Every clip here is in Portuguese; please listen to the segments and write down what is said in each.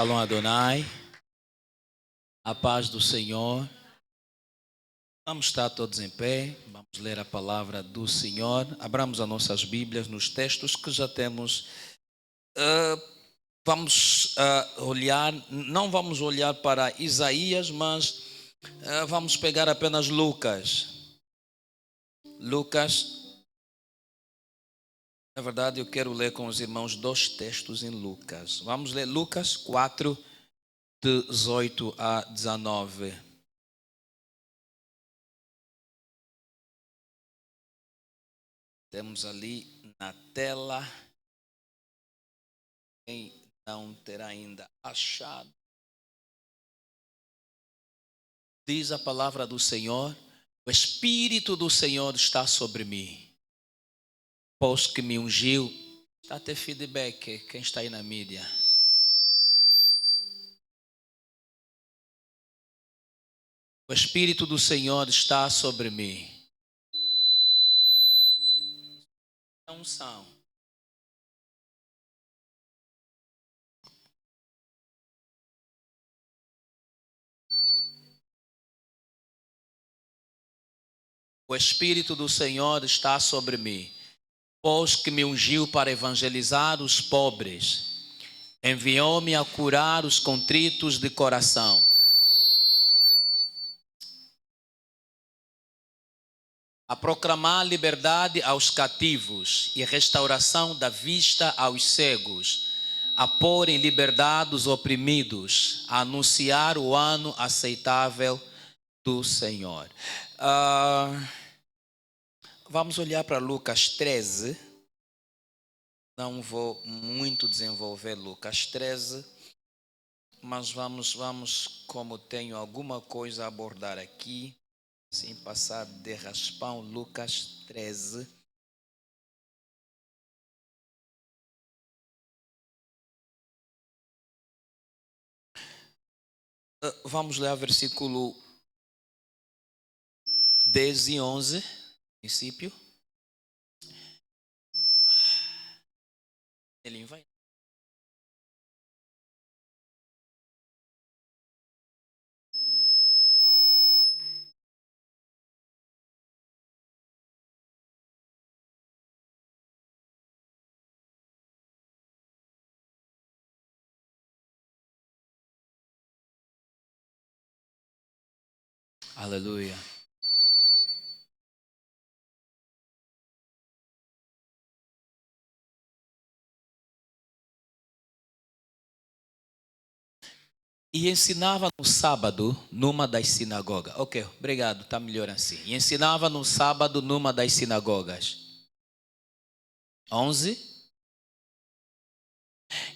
Shalom Adonai, a paz do Senhor. Vamos estar todos em pé, vamos ler a palavra do Senhor. Abramos as nossas Bíblias nos textos que já temos. Vamos olhar, não vamos olhar para Isaías, mas vamos pegar apenas Lucas. Na verdade, eu quero ler com os irmãos 2 textos em Lucas. Vamos ler Lucas 4, 18 a 19. Temos ali na tela. Quem não terá ainda achado. Diz a palavra do Senhor: o Espírito do Senhor está sobre mim, pois que me ungiu. Está a ter feedback, quem está aí na mídia. O Espírito do Senhor está sobre mim. É unção. O Espírito do Senhor está sobre mim, pois que me ungiu para evangelizar os pobres, enviou-me a curar os contritos de coração, a proclamar liberdade aos cativos e restauração da vista aos cegos, a pôr em liberdade os oprimidos, a anunciar o ano aceitável do Senhor. Vamos olhar para Lucas 13. Não vou muito desenvolver Lucas 13, mas vamos, como tenho alguma coisa a abordar aqui, sem passar de raspão, Lucas 13. Vamos ler o versículo 10 e 11, princípio. Ele vai. Aleluia. E ensinava no sábado numa das sinagogas. Ok, obrigado, está melhor assim. E ensinava no sábado numa das sinagogas. 11.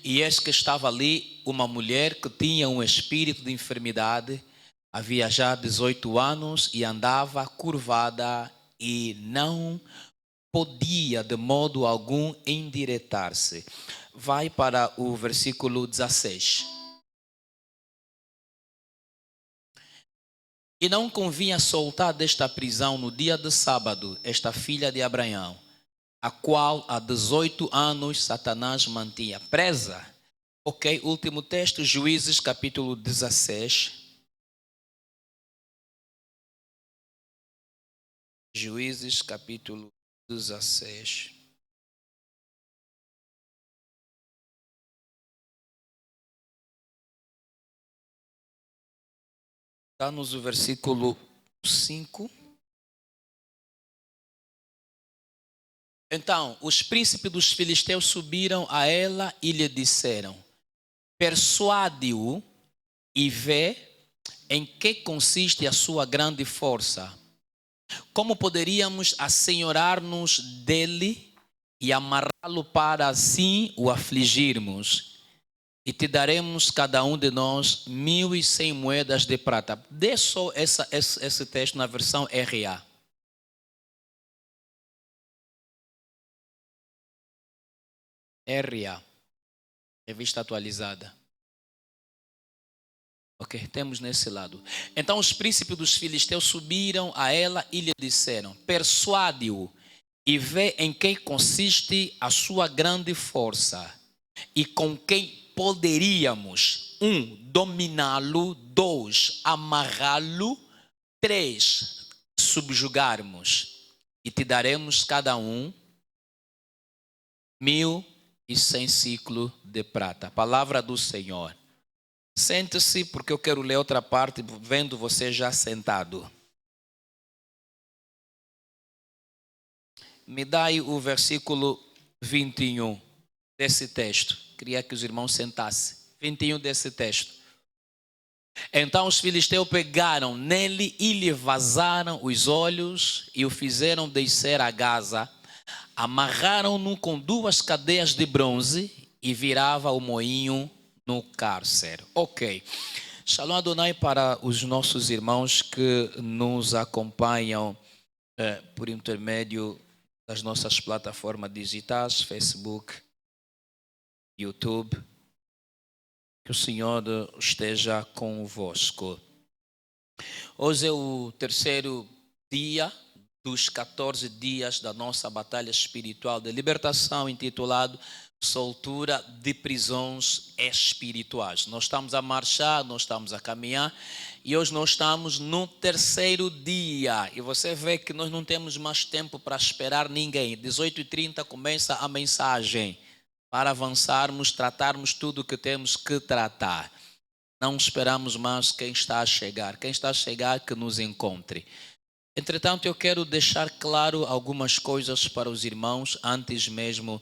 E eis que estava ali uma mulher que tinha um espírito de enfermidade, havia já 18 anos e andava curvada e não podia de modo algum endireitar-se. Vai para o versículo 16. E não convinha soltar desta prisão no dia de sábado esta filha de Abraão, a qual há 18 anos Satanás mantinha presa. Ok, último texto, Juízes capítulo 16. Juízes capítulo 16. Dá-nos o versículo 5. Então, os príncipes dos filisteus subiram a ela e lhe disseram: persuade-o e vê em que consiste a sua grande força. Como poderíamos assenhorar-nos dele e amarrá-lo para assim o afligirmos? E te daremos cada um de nós 1.100 moedas de prata. Dê só esse texto na versão RA. RA. Revista atualizada. Ok, temos nesse lado. Então os príncipes dos filisteus subiram a ela e lhe disseram: persuade-o e vê em que consiste a sua grande força e com quem poderíamos dominá-lo. 2, amarrá-lo. 3, subjugarmos. E te daremos cada um 1.100 ciclos de prata. Palavra do Senhor. Sente-se, porque eu quero ler outra parte, vendo você já sentado. Me dá aí o versículo 21 desse texto. Queria que os irmãos sentassem. 21 desse texto. Então os filisteus pegaram nele e lhe vazaram os olhos e o fizeram descer a Gaza. Amarraram-no com 2 cadeias de bronze e virava o moinho no cárcere. Ok. Shalom Adonai para os nossos irmãos que nos acompanham por intermédio das nossas plataformas digitais, Facebook, YouTube. Que o Senhor esteja convosco. Hoje é o terceiro dia dos 14 dias da nossa batalha espiritual de libertação, intitulado Soltura de Prisões Espirituais. Nós estamos a marchar, nós estamos a caminhar e hoje nós estamos no terceiro dia. E você vê que nós não temos mais tempo para esperar ninguém. 18h30 começa a mensagem para avançarmos, tratarmos tudo o que temos que tratar. Não esperamos mais quem está a chegar. Quem está a chegar, que nos encontre. Entretanto, eu quero deixar claro algumas coisas para os irmãos antes mesmo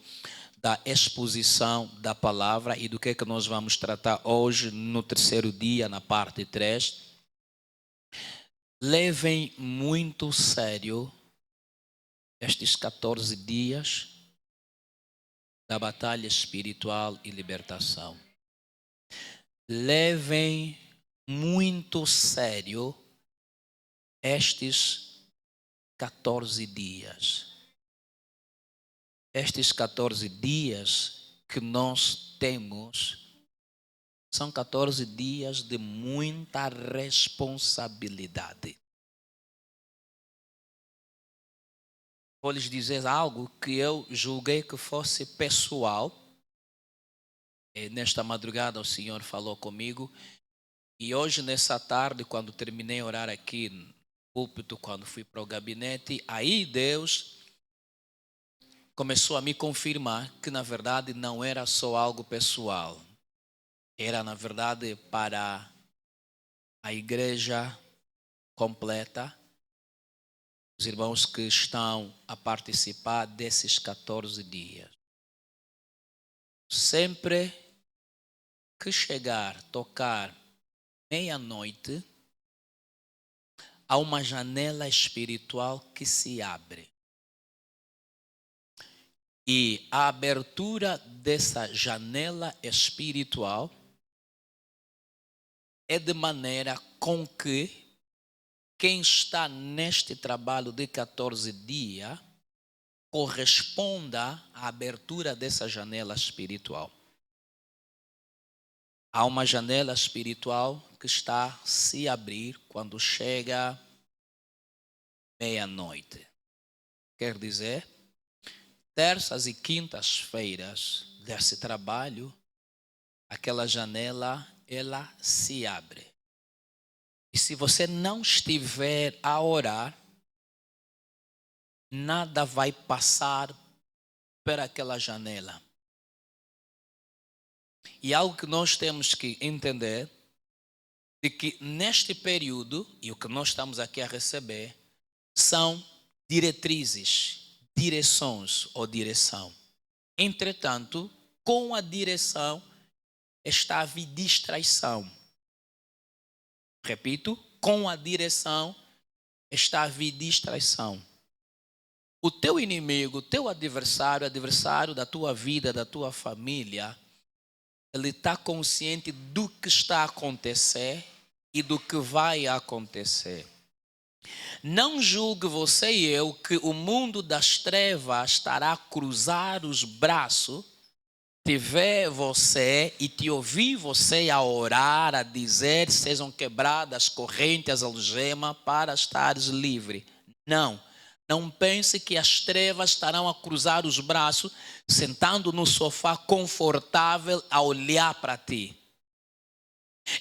da exposição da palavra e do que é que nós vamos tratar hoje no terceiro dia, na parte 3. Levem muito sério estes 14 dias da batalha espiritual e libertação. Levem muito sério estes 14 dias. Estes 14 dias que nós temos são 14 dias de muita responsabilidade. Vou lhes dizer algo que eu julguei que fosse pessoal. Nesta madrugada o Senhor falou comigo. E hoje, nessa tarde, quando terminei de orar aqui no púlpito, quando fui para o gabinete, aí Deus começou a me confirmar que, na verdade, não era só algo pessoal. Era, na verdade, para a igreja completa, os irmãos que estão a participar desses 14 dias. Sempre que chegar, tocar meia-noite, há uma janela espiritual que se abre. E a abertura dessa janela espiritual é de maneira com que quem está neste trabalho de 14 dias corresponda à abertura dessa janela espiritual. Há uma janela espiritual que está a se abrir quando chega meia-noite. Quer dizer, terças e quintas-feiras desse trabalho, aquela janela, ela se abre. E se você não estiver a orar, nada vai passar por aquela janela. E algo que nós temos que entender é que neste período, e o que nós estamos aqui a receber, são diretrizes, direções ou direção. Entretanto, com a direção estava distraição. Repito, com a direção estava distraição. O teu inimigo, o teu adversário, adversário da tua vida, da tua família, ele está consciente do que está a acontecer e do que vai acontecer. Não julgue você e eu que o mundo das trevas estará a cruzar os braços, te ver você e te ouvir você a orar, a dizer, sejam quebradas as correntes, as algemas, para estares livre. Não. Não pense que as trevas estarão a cruzar os braços, sentando no sofá confortável a olhar para ti.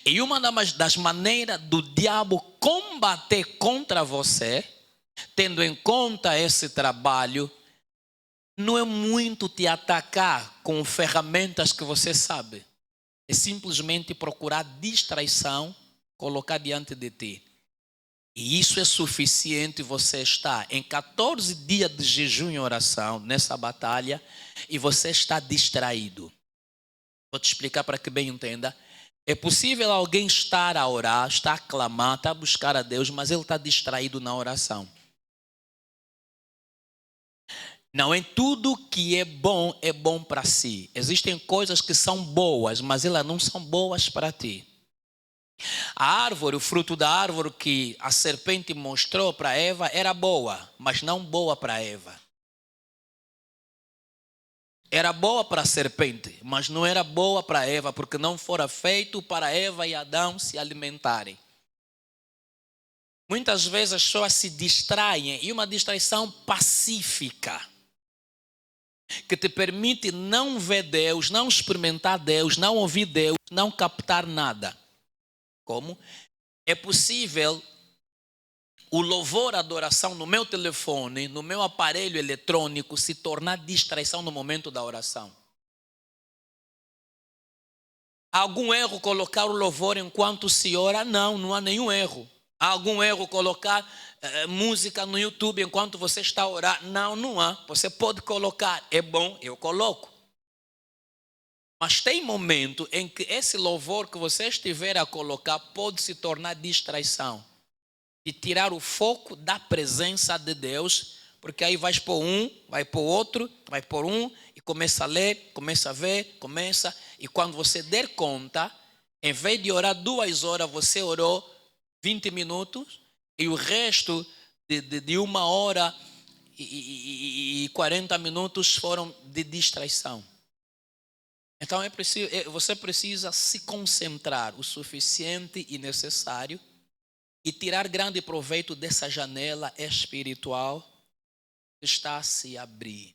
E uma das maneiras do diabo combater contra você, tendo em conta esse trabalho, não é muito te atacar com ferramentas que você sabe. É simplesmente procurar distraição, colocar diante de ti. E isso é suficiente você estar em 14 dias de jejum e oração nessa batalha e você está distraído. Vou te explicar para que bem entenda. É possível alguém estar a orar, estar a clamar, estar a buscar a Deus, mas ele está distraído na oração. Não é tudo que é bom para si. Existem coisas que são boas, mas elas não são boas para ti. A árvore, o fruto da árvore que a serpente mostrou para Eva era boa, mas não boa para Eva. Era boa para a serpente, mas não era boa para Eva, porque não fora feito para Eva e Adão se alimentarem. Muitas vezes as pessoas se distraem, e uma distração pacífica, que te permite não ver Deus, não experimentar Deus, não ouvir Deus, não captar nada. Como? É possível o louvor, a adoração no meu telefone, no meu aparelho eletrônico, se tornar distração no momento da oração. Há algum erro colocar o louvor enquanto se ora? Não, não há nenhum erro. Há algum erro colocar música no YouTube enquanto você está a orar? Não, não há. Você pode colocar, é bom, eu coloco. Mas tem momento em que esse louvor que você estiver a colocar pode se tornar distraição. E tirar o foco da presença de Deus, porque aí vais por um, vai por outro, vai por um, e começa a ler, começa a ver, e quando você der conta, em vez de orar 2 horas, você orou 20 minutos, e o resto de 1 hora e 40 minutos foram de distraição. Então você precisa se concentrar o suficiente e necessário e tirar grande proveito dessa janela espiritual que está a se abrir.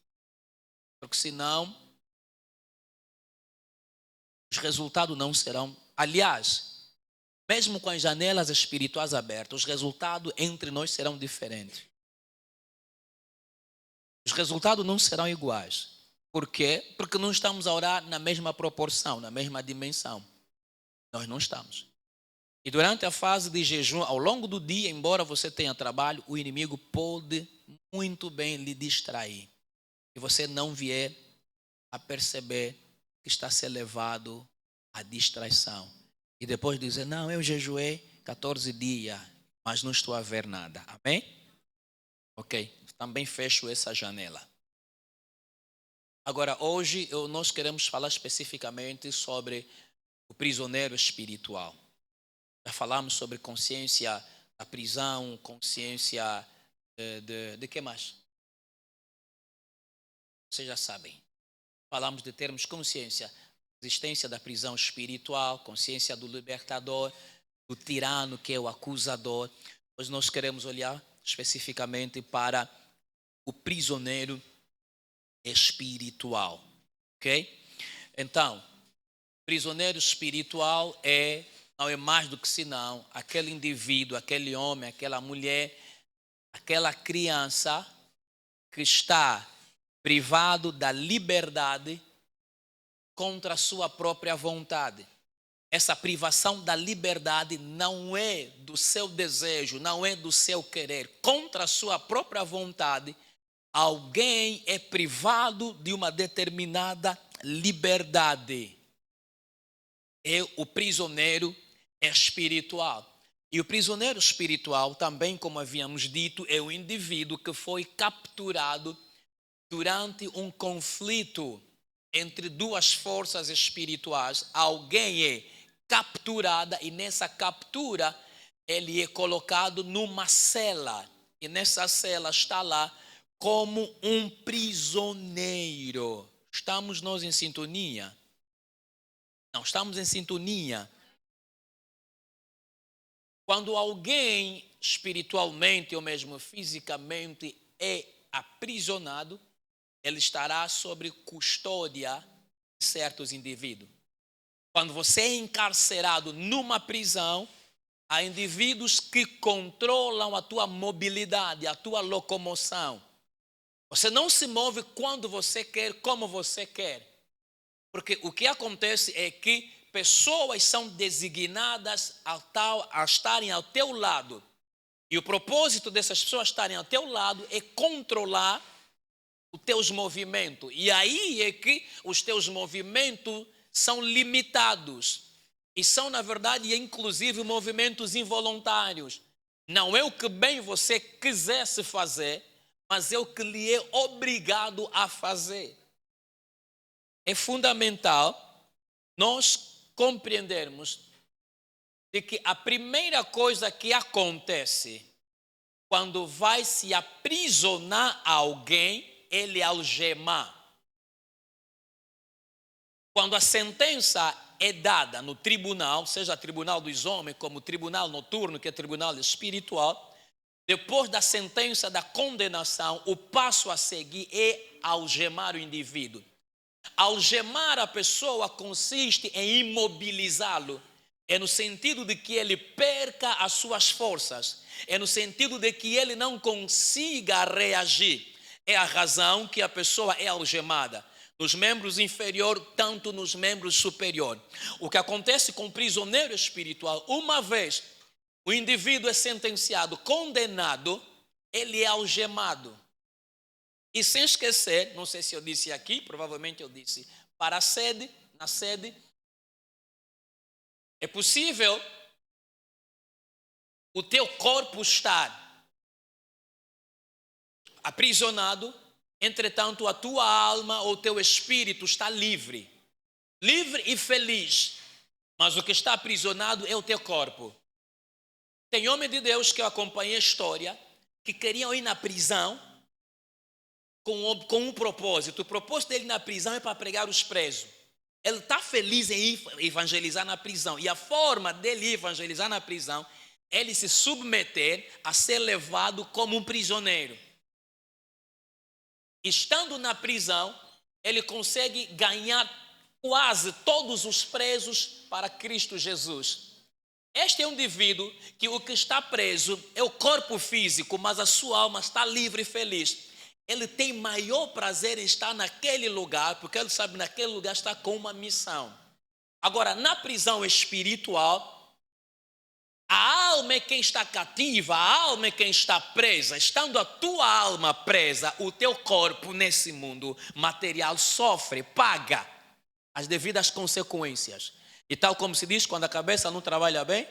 Porque senão, os resultados não serão. Aliás, mesmo com as janelas espirituais abertas, os resultados entre nós serão diferentes. Os resultados não serão iguais. Por quê? Porque não estamos a orar na mesma proporção, na mesma dimensão. Nós não estamos. E durante a fase de jejum, ao longo do dia, embora você tenha trabalho, o inimigo pode muito bem lhe distrair. E você não vier a perceber que está sendo levado à distraição. E depois dizer, não, eu jejuei 14 dias, mas não estou a ver nada. Amém? Ok, também fecho essa janela. Agora, hoje nós queremos falar especificamente sobre o prisioneiro espiritual. Já falamos sobre consciência da prisão, consciência de que mais? Vocês já sabem. Falamos de termos consciência, existência da prisão espiritual, consciência do libertador, do tirano que é o acusador. Hoje nós queremos olhar especificamente para o prisioneiro espiritual. Ok? Então, prisioneiro espiritual não é mais do que senão aquele indivíduo, aquele homem, aquela mulher, aquela criança que está privado da liberdade contra a sua própria vontade. Essa privação da liberdade não é do seu desejo, não é do seu querer. Contra a sua própria vontade, alguém é privado de uma determinada liberdade. É o prisioneiro espiritual. E o prisioneiro espiritual, também como havíamos dito, é o indivíduo que foi capturado durante um conflito entre 2 forças espirituais. Alguém é capturado e nessa captura ele é colocado numa cela. E nessa cela está lá como um prisioneiro. Estamos nós em sintonia? Não estamos em sintonia. Quando alguém espiritualmente ou mesmo fisicamente é aprisionado, ele estará sob custódia de certos indivíduos. Quando você é encarcerado numa prisão, há indivíduos que controlam a tua mobilidade, a tua locomoção. Você não se move quando você quer, como você quer. Porque o que acontece é que pessoas são designadas a estarem ao teu lado. E o propósito dessas pessoas estarem ao teu lado é controlar os teus movimentos. E aí é que os teus movimentos são limitados. E são, na verdade, inclusive movimentos involuntários. Não é o que bem você quisesse fazer, mas é o que lhe é obrigado a fazer. É fundamental nós compreendermos de que a primeira coisa que acontece quando vai se aprisionar alguém, ele algemar. Quando a sentença é dada no tribunal, seja tribunal dos homens, como tribunal noturno, que é tribunal espiritual, depois da sentença da condenação, o passo a seguir é algemar o indivíduo. Algemar a pessoa consiste em imobilizá-lo. É no sentido de que ele perca as suas forças. É no sentido de que ele não consiga reagir. É a razão que a pessoa é algemada. Nos membros inferiores, tanto nos membros superiores. O que acontece com o prisioneiro espiritual, uma vez o indivíduo é sentenciado, condenado, ele é algemado. E sem esquecer, não sei se eu disse aqui, provavelmente eu disse, para a sede, na sede, é possível o teu corpo estar aprisionado, entretanto a tua alma ou o teu espírito está livre. Livre e feliz, mas o que está aprisionado é o teu corpo. Tem homem de Deus que eu acompanhei a história, que queriam ir na prisão, com um propósito. O propósito dele na prisão é para pregar os presos. Ele está feliz em ir evangelizar na prisão. E a forma dele evangelizar na prisão é ele se submeter a ser levado como um prisioneiro. Estando na prisão, ele consegue ganhar quase todos os presos para Cristo Jesus. Este é um indivíduo que o que está preso é o corpo físico, mas a sua alma está livre e feliz. Ele tem maior prazer em estar naquele lugar, porque ele sabe que naquele lugar está com uma missão. Agora, na prisão espiritual, a alma é quem está cativa, a alma é quem está presa. Estando a tua alma presa, o teu corpo nesse mundo material sofre, paga as devidas consequências. E tal como se diz, quando a cabeça não trabalha bem,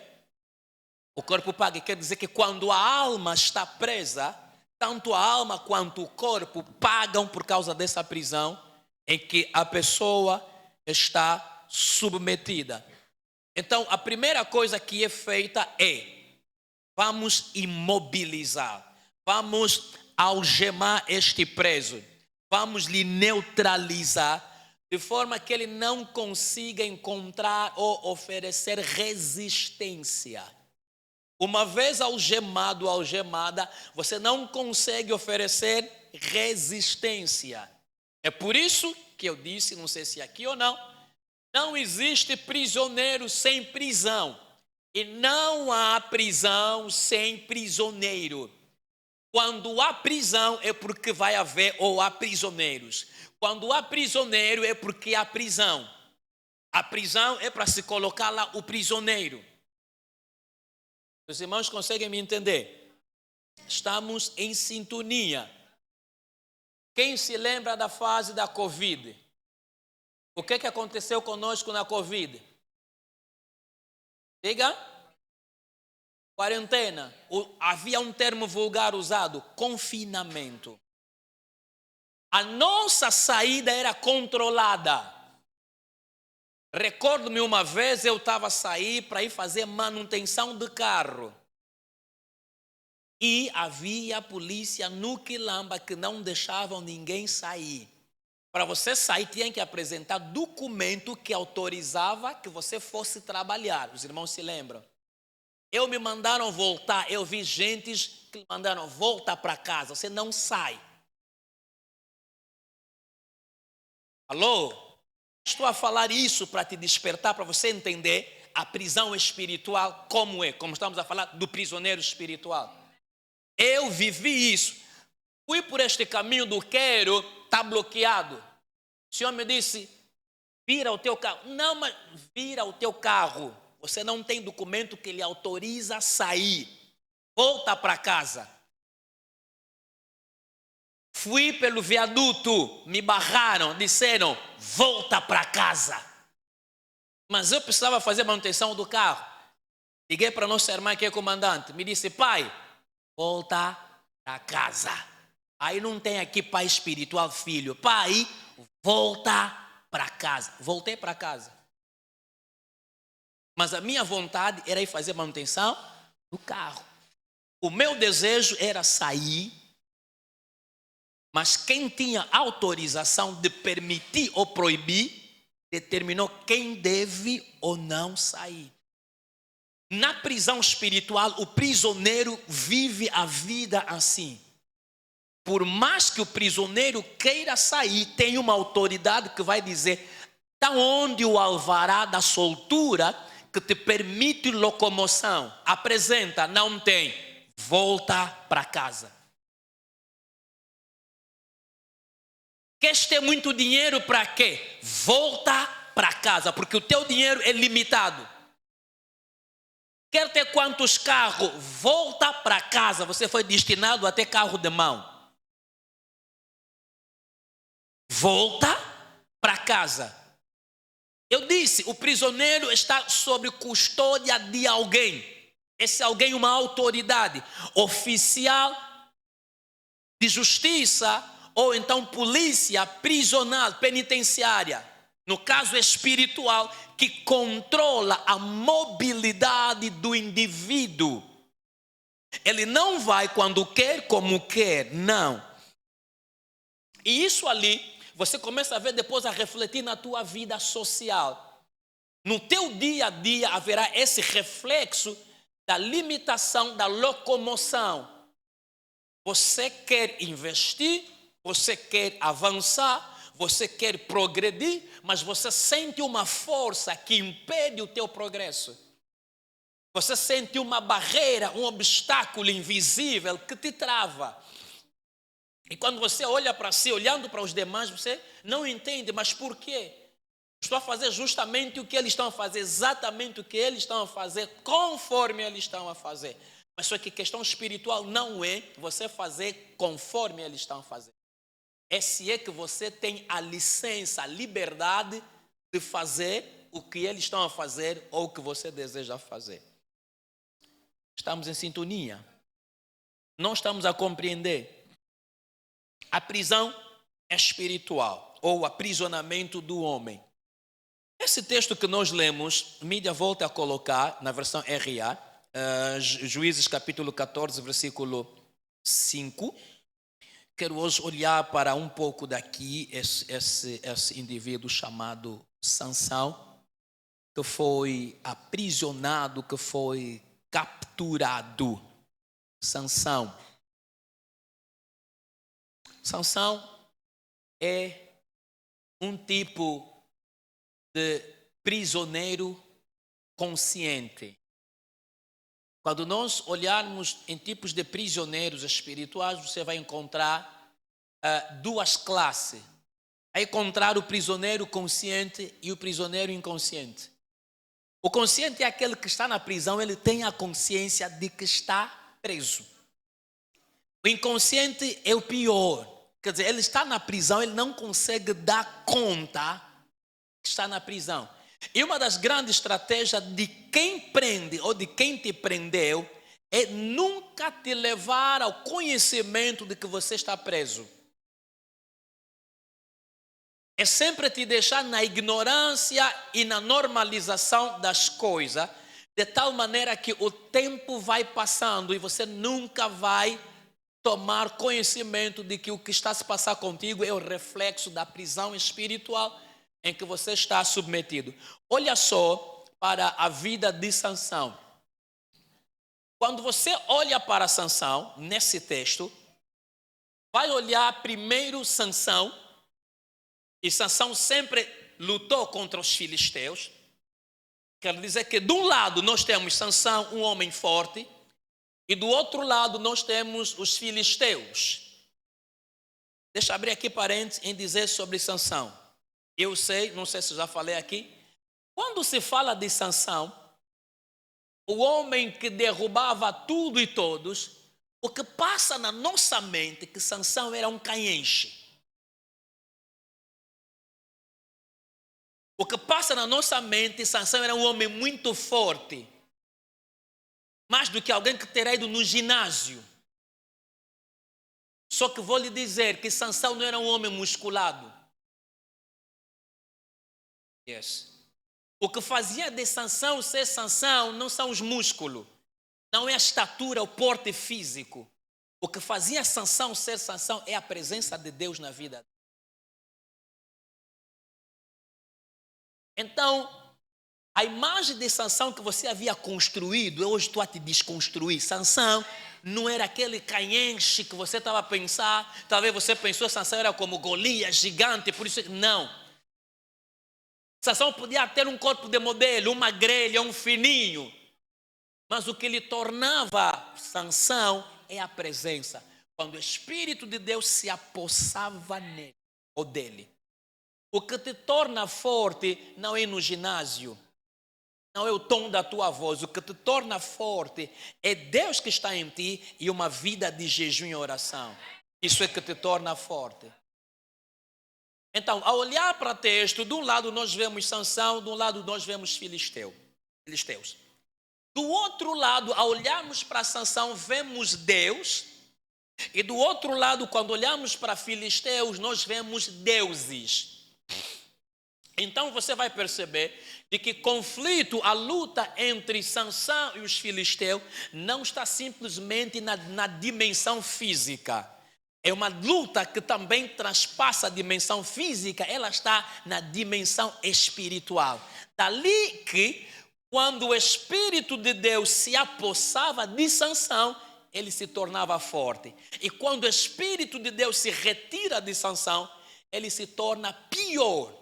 o corpo paga. Quer dizer que quando a alma está presa, tanto a alma quanto o corpo pagam por causa dessa prisão em que a pessoa está submetida. Então, a primeira coisa que é feita é: vamos imobilizar, vamos algemar este preso, vamos lhe neutralizar, de forma que ele não consiga encontrar ou oferecer resistência. Uma vez algemado, algemada, você não consegue oferecer resistência. É por isso que eu disse, não sei se é aqui ou não, não existe prisioneiro sem prisão. E não há prisão sem prisioneiro. Quando há prisão é porque vai haver ou há prisioneiros. Quando há prisioneiro é porque há prisão. A prisão é para se colocar lá o prisioneiro. Os irmãos conseguem me entender? Estamos em sintonia. Quem se lembra da fase da Covid? O que aconteceu conosco na Covid? Diga. Quarentena. Havia um termo vulgar usado: confinamento. A nossa saída era controlada. Recordo-me uma vez eu estava a sair para ir fazer manutenção de carro. E havia a polícia no Quilamba que não deixavam ninguém sair. Para você sair, tinha que apresentar documento que autorizava que você fosse trabalhar. Os irmãos se lembram? Me mandaram voltar. Eu vi gente que me mandaram voltar para casa. Você não sai. Alô? Estou a falar isso para te despertar, para você entender a prisão espiritual como é, como estamos a falar do prisioneiro espiritual. Eu vivi isso. Fui por este caminho do quero, está bloqueado. O Senhor me disse, vira o teu carro. Não, mas vira o teu carro. Você não tem documento que lhe autoriza a sair. Volta para casa. Fui pelo viaduto, me barraram, disseram, volta para casa. Mas eu precisava fazer manutenção do carro. Liguei para nossa irmã que é comandante, me disse, pai, volta para casa. Aí não tem aqui pai espiritual, filho. Pai, volta para casa. Voltei para casa. Mas a minha vontade era ir fazer manutenção do carro. O meu desejo era sair. Mas quem tinha autorização de permitir ou proibir, determinou quem deve ou não sair. Na prisão espiritual, o prisioneiro vive a vida assim. Por mais que o prisioneiro queira sair, tem uma autoridade que vai dizer, da onde o alvará da soltura que te permite locomoção? Apresenta, não tem. Volta para casa. Queres ter muito dinheiro para quê? Volta para casa, porque o teu dinheiro é limitado. Quer ter quantos carros? Volta para casa. Você foi destinado a ter carro de mão. Volta para casa. Eu disse, o prisioneiro está sob custódia de alguém. Esse alguém é uma autoridade, oficial de justiça, ou então polícia prisional, penitenciária, no caso espiritual, que controla a mobilidade do indivíduo. Ele não vai quando quer, como quer, não. E isso ali, você começa a ver depois a refletir na tua vida social. No teu dia a dia haverá esse reflexo da limitação da locomoção. Você quer investir, você quer avançar, você quer progredir, mas você sente uma força que impede o teu progresso. Você sente uma barreira, um obstáculo invisível que te trava. E quando você olha para si, olhando para os demais, você não entende, mas por quê? Estou a fazer justamente o que eles estão a fazer, exatamente o que eles estão a fazer, conforme eles estão a fazer. Mas só que questão espiritual não é você fazer conforme eles estão a fazer. É se é que você tem a licença, a liberdade de fazer o que eles estão a fazer ou o que você deseja fazer. Estamos em sintonia. Não estamos a compreender. A prisão espiritual ou aprisionamento do homem. Esse texto que nós lemos, mídia volta a colocar na versão RA, Juízes capítulo 14, versículo 5. Quero hoje olhar para um pouco daqui, esse indivíduo chamado Sansão, que foi aprisionado, que foi capturado. Sansão. Sansão é um tipo de prisioneiro consciente. Quando nós olharmos em tipos de prisioneiros espirituais, você vai encontrar duas classes. Vai encontrar o prisioneiro consciente e o prisioneiro inconsciente. O consciente é aquele que está na prisão, ele tem a consciência de que está preso. O inconsciente é o pior. Quer dizer, ele está na prisão, ele não consegue dar conta que está na prisão. E uma das grandes estratégias de quem prende ou de quem te prendeu é nunca te levar ao conhecimento de que você está preso. É sempre te deixar na ignorância e na normalização das coisas, de tal maneira que o tempo vai passando e você nunca vai tomar conhecimento de que o que está a se passar contigo é o reflexo da prisão espiritual em que você está submetido. Olha só para a vida de Sansão. Quando você olha para Sansão, nesse texto, vai olhar primeiro Sansão, e Sansão sempre lutou contra os filisteus. Quer dizer que de um lado nós temos Sansão, um homem forte, e do outro lado nós temos os filisteus. Deixa eu abrir aqui parênteses em dizer sobre Sansão. Eu sei, não sei se já falei aqui, quando se fala de Sansão, o homem que derrubava tudo e todos, o que passa na nossa mente é que Sansão era um canhenche. O que passa na nossa mente, Sansão era um homem muito forte. Mais do que alguém que terá ido no ginásio. Só que vou lhe dizer que Sansão não era um homem musculado. Yes. O que fazia de Sansão ser Sansão não são os músculos. Não é a estatura, o porte físico. O que fazia Sansão ser Sansão é a presença de Deus na vida. Então, a imagem de Sansão que você havia construído, eu hoje estou a te desconstruir. Sansão não era aquele canhenche que você estava a pensar. Talvez você pensou que Sansão era como Golias, gigante, por isso... Não. Sansão podia ter um corpo de modelo, uma grelha, um fininho. Mas o que lhe tornava Sansão é a presença. Quando o Espírito de Deus se apossava nele ou dele. O que te torna forte não é no ginásio. Não é o tom da tua voz. O que te torna forte é Deus que está em ti e uma vida de jejum e oração. Isso é que te torna forte. Então, ao olhar para o texto, de um lado nós vemos Sansão, de um lado nós vemos filisteus. Do outro lado, ao olharmos para Sansão, vemos Deus. E do outro lado, quando olhamos para filisteus, nós vemos deuses. Então você vai perceber de que conflito, a luta entre Sansão e os filisteus não está simplesmente na dimensão física. É uma luta que também transpassa a dimensão física, ela está na dimensão espiritual. Dali que, quando o Espírito de Deus se apossava de Sansão, ele se tornava forte. E quando o Espírito de Deus se retira de Sansão, ele se torna pior.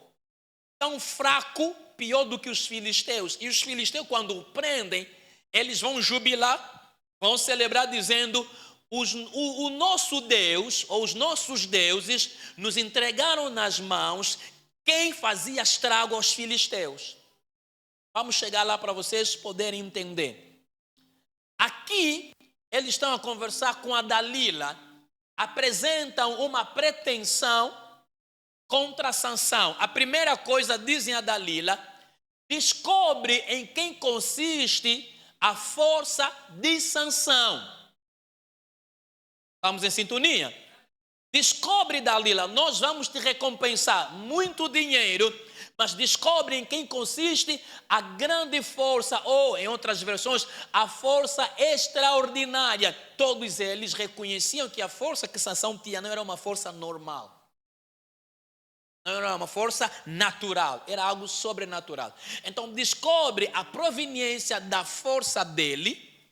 Tão fraco, pior do que os filisteus. E os filisteus, quando o prendem, eles vão jubilar, vão celebrar dizendo: o nosso Deus, ou os nossos deuses, nos entregaram nas mãos quem fazia estrago aos filisteus. Vamos chegar lá para vocês poderem entender. Aqui, eles estão a conversar com a Dalila, apresentam uma pretensão contra Sansão. A primeira coisa, dizem a Dalila, descobre em quem consiste a força de Sansão. Vamos em sintonia? Descobre, Dalila, nós vamos te recompensar muito dinheiro, mas descobre em quem consiste a grande força, ou, em outras versões, a força extraordinária. Todos eles reconheciam que a força que Sansão tinha não era uma força normal. Não era uma força natural, era algo sobrenatural. Então descobre a proveniência da força dele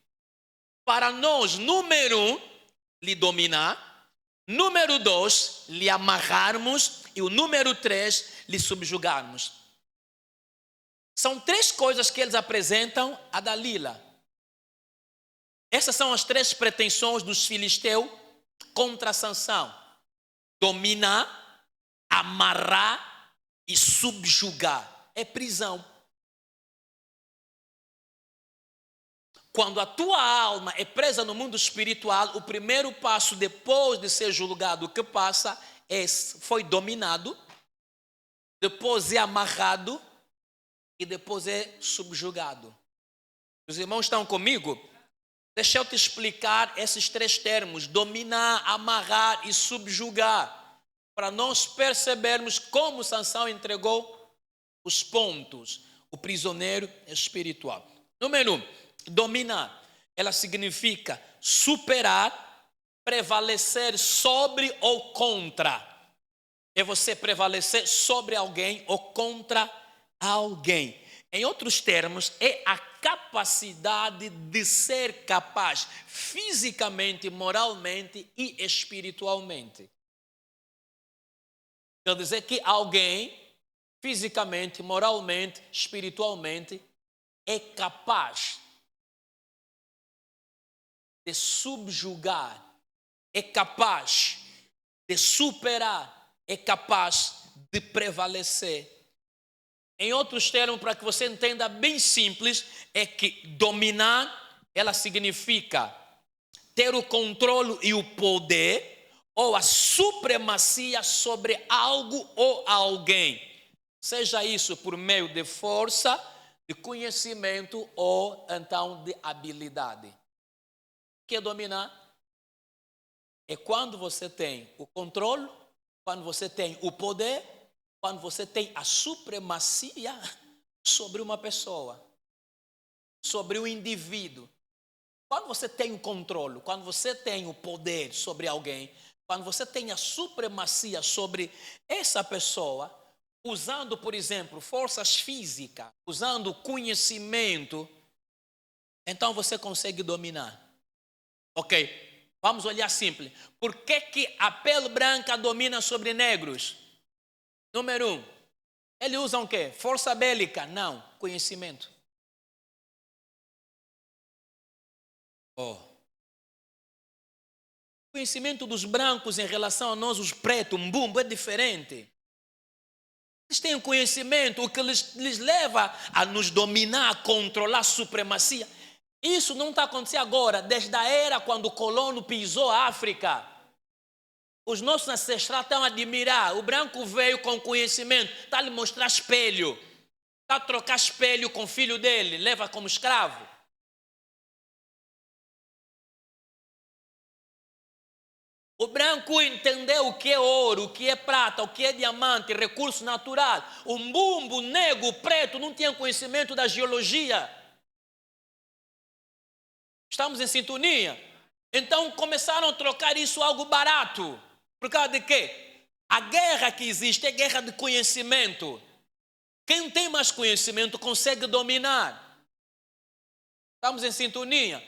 para nós, número 1, lhe dominar, número 2, lhe amarrarmos e o número 3, lhe subjugarmos. São 3 coisas que eles apresentam a Dalila. Essas são as 3 pretensões dos filisteus contra Sansão: dominar, amarrar e subjugar. É prisão. Quando a tua alma é presa no mundo espiritual, o primeiro passo depois de ser julgado, o que passa foi dominado, depois é amarrado e depois é subjugado. Os irmãos estão comigo? Deixa eu te explicar esses 3 termos: dominar, amarrar e subjugar, para nós percebermos como Sansão entregou os pontos, o prisioneiro espiritual. Número 1, dominar. Ela significa superar, prevalecer sobre ou contra. É você prevalecer sobre alguém ou contra alguém. Em outros termos, é a capacidade de ser capaz fisicamente, moralmente e espiritualmente. Quer dizer que alguém fisicamente, moralmente, espiritualmente, é capaz de subjugar, é capaz de superar, é capaz de prevalecer. Em outros termos, para que você entenda bem simples, é que dominar, ela significa ter o controle e o poder, ou a supremacia sobre algo ou alguém. Seja isso por meio de força, de conhecimento ou então de habilidade. O que é dominar? É quando você tem o controle, quando você tem o poder, quando você tem a supremacia sobre uma pessoa, sobre um indivíduo. Quando você tem o controle, quando você tem o poder sobre alguém, quando você tem a supremacia sobre essa pessoa, usando, por exemplo, forças físicas, usando conhecimento, então você consegue dominar. Ok, vamos olhar simples. Por que a pele branca domina sobre negros? Número 1, eles usam o quê? Força bélica? Não, conhecimento. O conhecimento dos brancos em relação a nós, os pretos, um bumbo, é diferente. Eles têm conhecimento, o que lhes leva a nos dominar, a controlar a supremacia. Isso não está acontecendo agora, desde a era quando o colono pisou a África. Os nossos ancestrais estão a admirar. O branco veio com conhecimento, está a lhe mostrar espelho. Está a trocar espelho com o filho dele, leva como escravo. O branco entendeu o que é ouro, o que é prata, o que é diamante, recurso natural. O bumbo, o negro, o preto não tinha conhecimento da geologia. Estamos em sintonia? Então começaram a trocar isso algo barato. Por causa de quê? A guerra que existe é guerra de conhecimento. Quem tem mais conhecimento consegue dominar. Estamos em sintonia?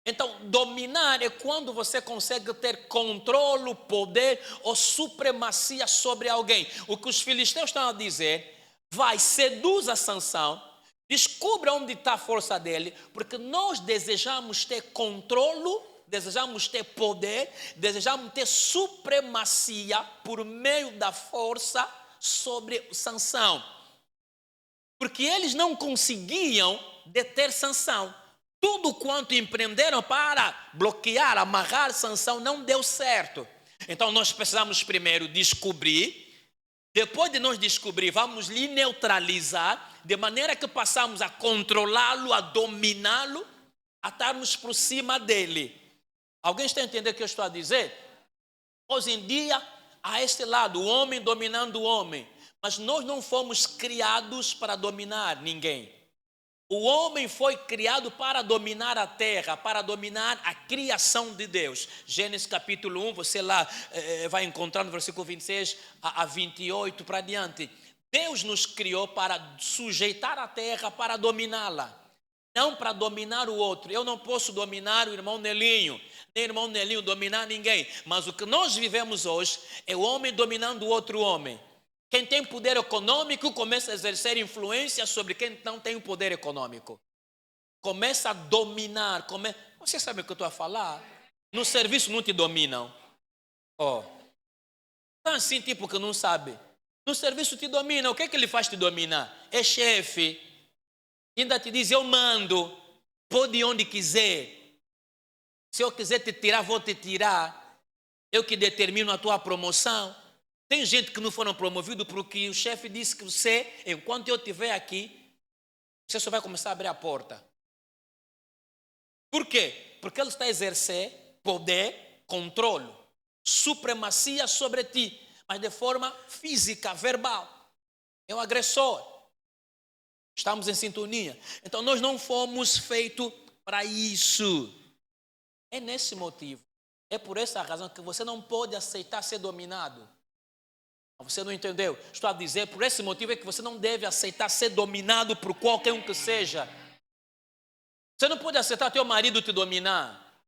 Então, dominar é quando você consegue ter controle, poder ou supremacia sobre alguém. O que os filisteus estão a dizer, vai, seduz a Sansão, descubra onde está a força dele, porque nós desejamos ter controle, desejamos ter poder, desejamos ter supremacia por meio da força sobre Sansão. Porque eles não conseguiam deter Sansão. Tudo quanto empreenderam para bloquear, amarrar Sansão não deu certo. Então nós precisamos primeiro descobrir, depois de nós descobrir, vamos lhe neutralizar, de maneira que passamos a controlá-lo, a dominá-lo, a estarmos por cima dele. Alguém está entendendo o que eu estou a dizer? Hoje em dia, há este lado, o homem dominando o homem. Mas nós não fomos criados para dominar ninguém. O homem foi criado para dominar a terra, para dominar a criação de Deus. Gênesis capítulo 1, você lá vai encontrar no versículo 26 a 28 para diante. Deus nos criou para sujeitar a terra, para dominá-la. Não para dominar o outro. Eu não posso dominar o irmão Nelinho, nem o irmão Nelinho dominar ninguém. Mas o que nós vivemos hoje é o homem dominando o outro homem. Quem tem poder econômico começa a exercer influência sobre quem não tem o poder econômico. Começa a dominar. Você sabe o que eu estou a falar? No serviço não te dominam. Então assim, tipo que não sabe. No serviço te domina. O que é que ele faz te dominar? É chefe. Ainda te diz, eu mando. Pode onde quiser. Se eu quiser te tirar, vou te tirar. Eu que determino a tua promoção. Tem gente que não foram promovidos porque o chefe disse que você, enquanto eu estiver aqui, você só vai começar a abrir a porta. Por quê? Porque ele está a exercer poder, controle, supremacia sobre ti, mas de forma física, verbal. É um agressor. Estamos em sintonia. Então nós não fomos feitos para isso. É nesse motivo. É por essa razão que você não pode aceitar ser dominado. Você não entendeu? Estou a dizer, por esse motivo é que você não deve aceitar ser dominado por qualquer um que seja. Você não pode aceitar teu marido te dominar.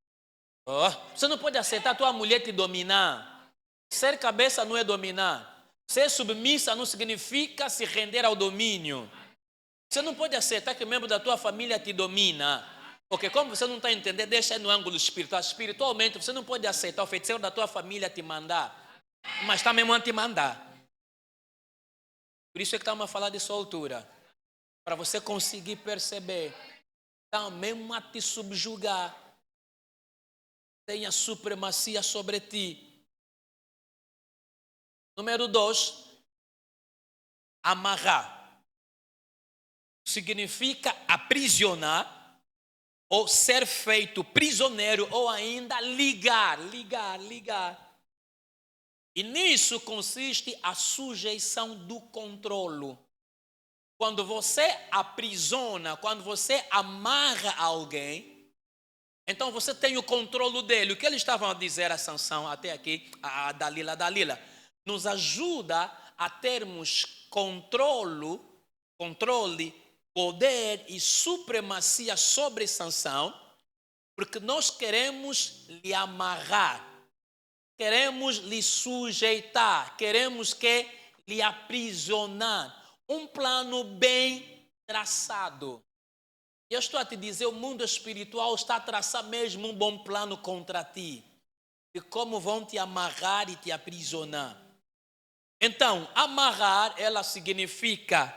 Você não pode aceitar tua mulher te dominar. Ser cabeça não é dominar. Ser submissa não significa se render ao domínio. Você não pode aceitar que um membro da tua família te domina. Porque como você não está entendendo, deixa no ângulo espiritual. Espiritualmente, você não pode aceitar o feiticeiro da tua família te mandar. Mas está mesmo a te mandar. Por isso é que estamos a falar de soltura. Para você conseguir perceber. Está mesmo a te subjugar. Tem a supremacia sobre ti. Número 2. Amarrar. Significa aprisionar. Ou ser feito prisioneiro, ou ainda ligar. E nisso consiste a sujeição do controlo. Quando você aprisiona, quando você amarra alguém, então você tem o controle dele. O que eles estavam a dizer a Sansão até aqui, a Dalila, nos ajuda a termos controle, poder e supremacia sobre Sansão, porque nós queremos lhe amarrar, queremos lhe sujeitar, queremos que lhe aprisionar. Um plano bem traçado. Eu estou a te dizer, o mundo espiritual está a traçar mesmo um bom plano contra ti. E como vão te amarrar e te aprisionar. Então, amarrar, ela significa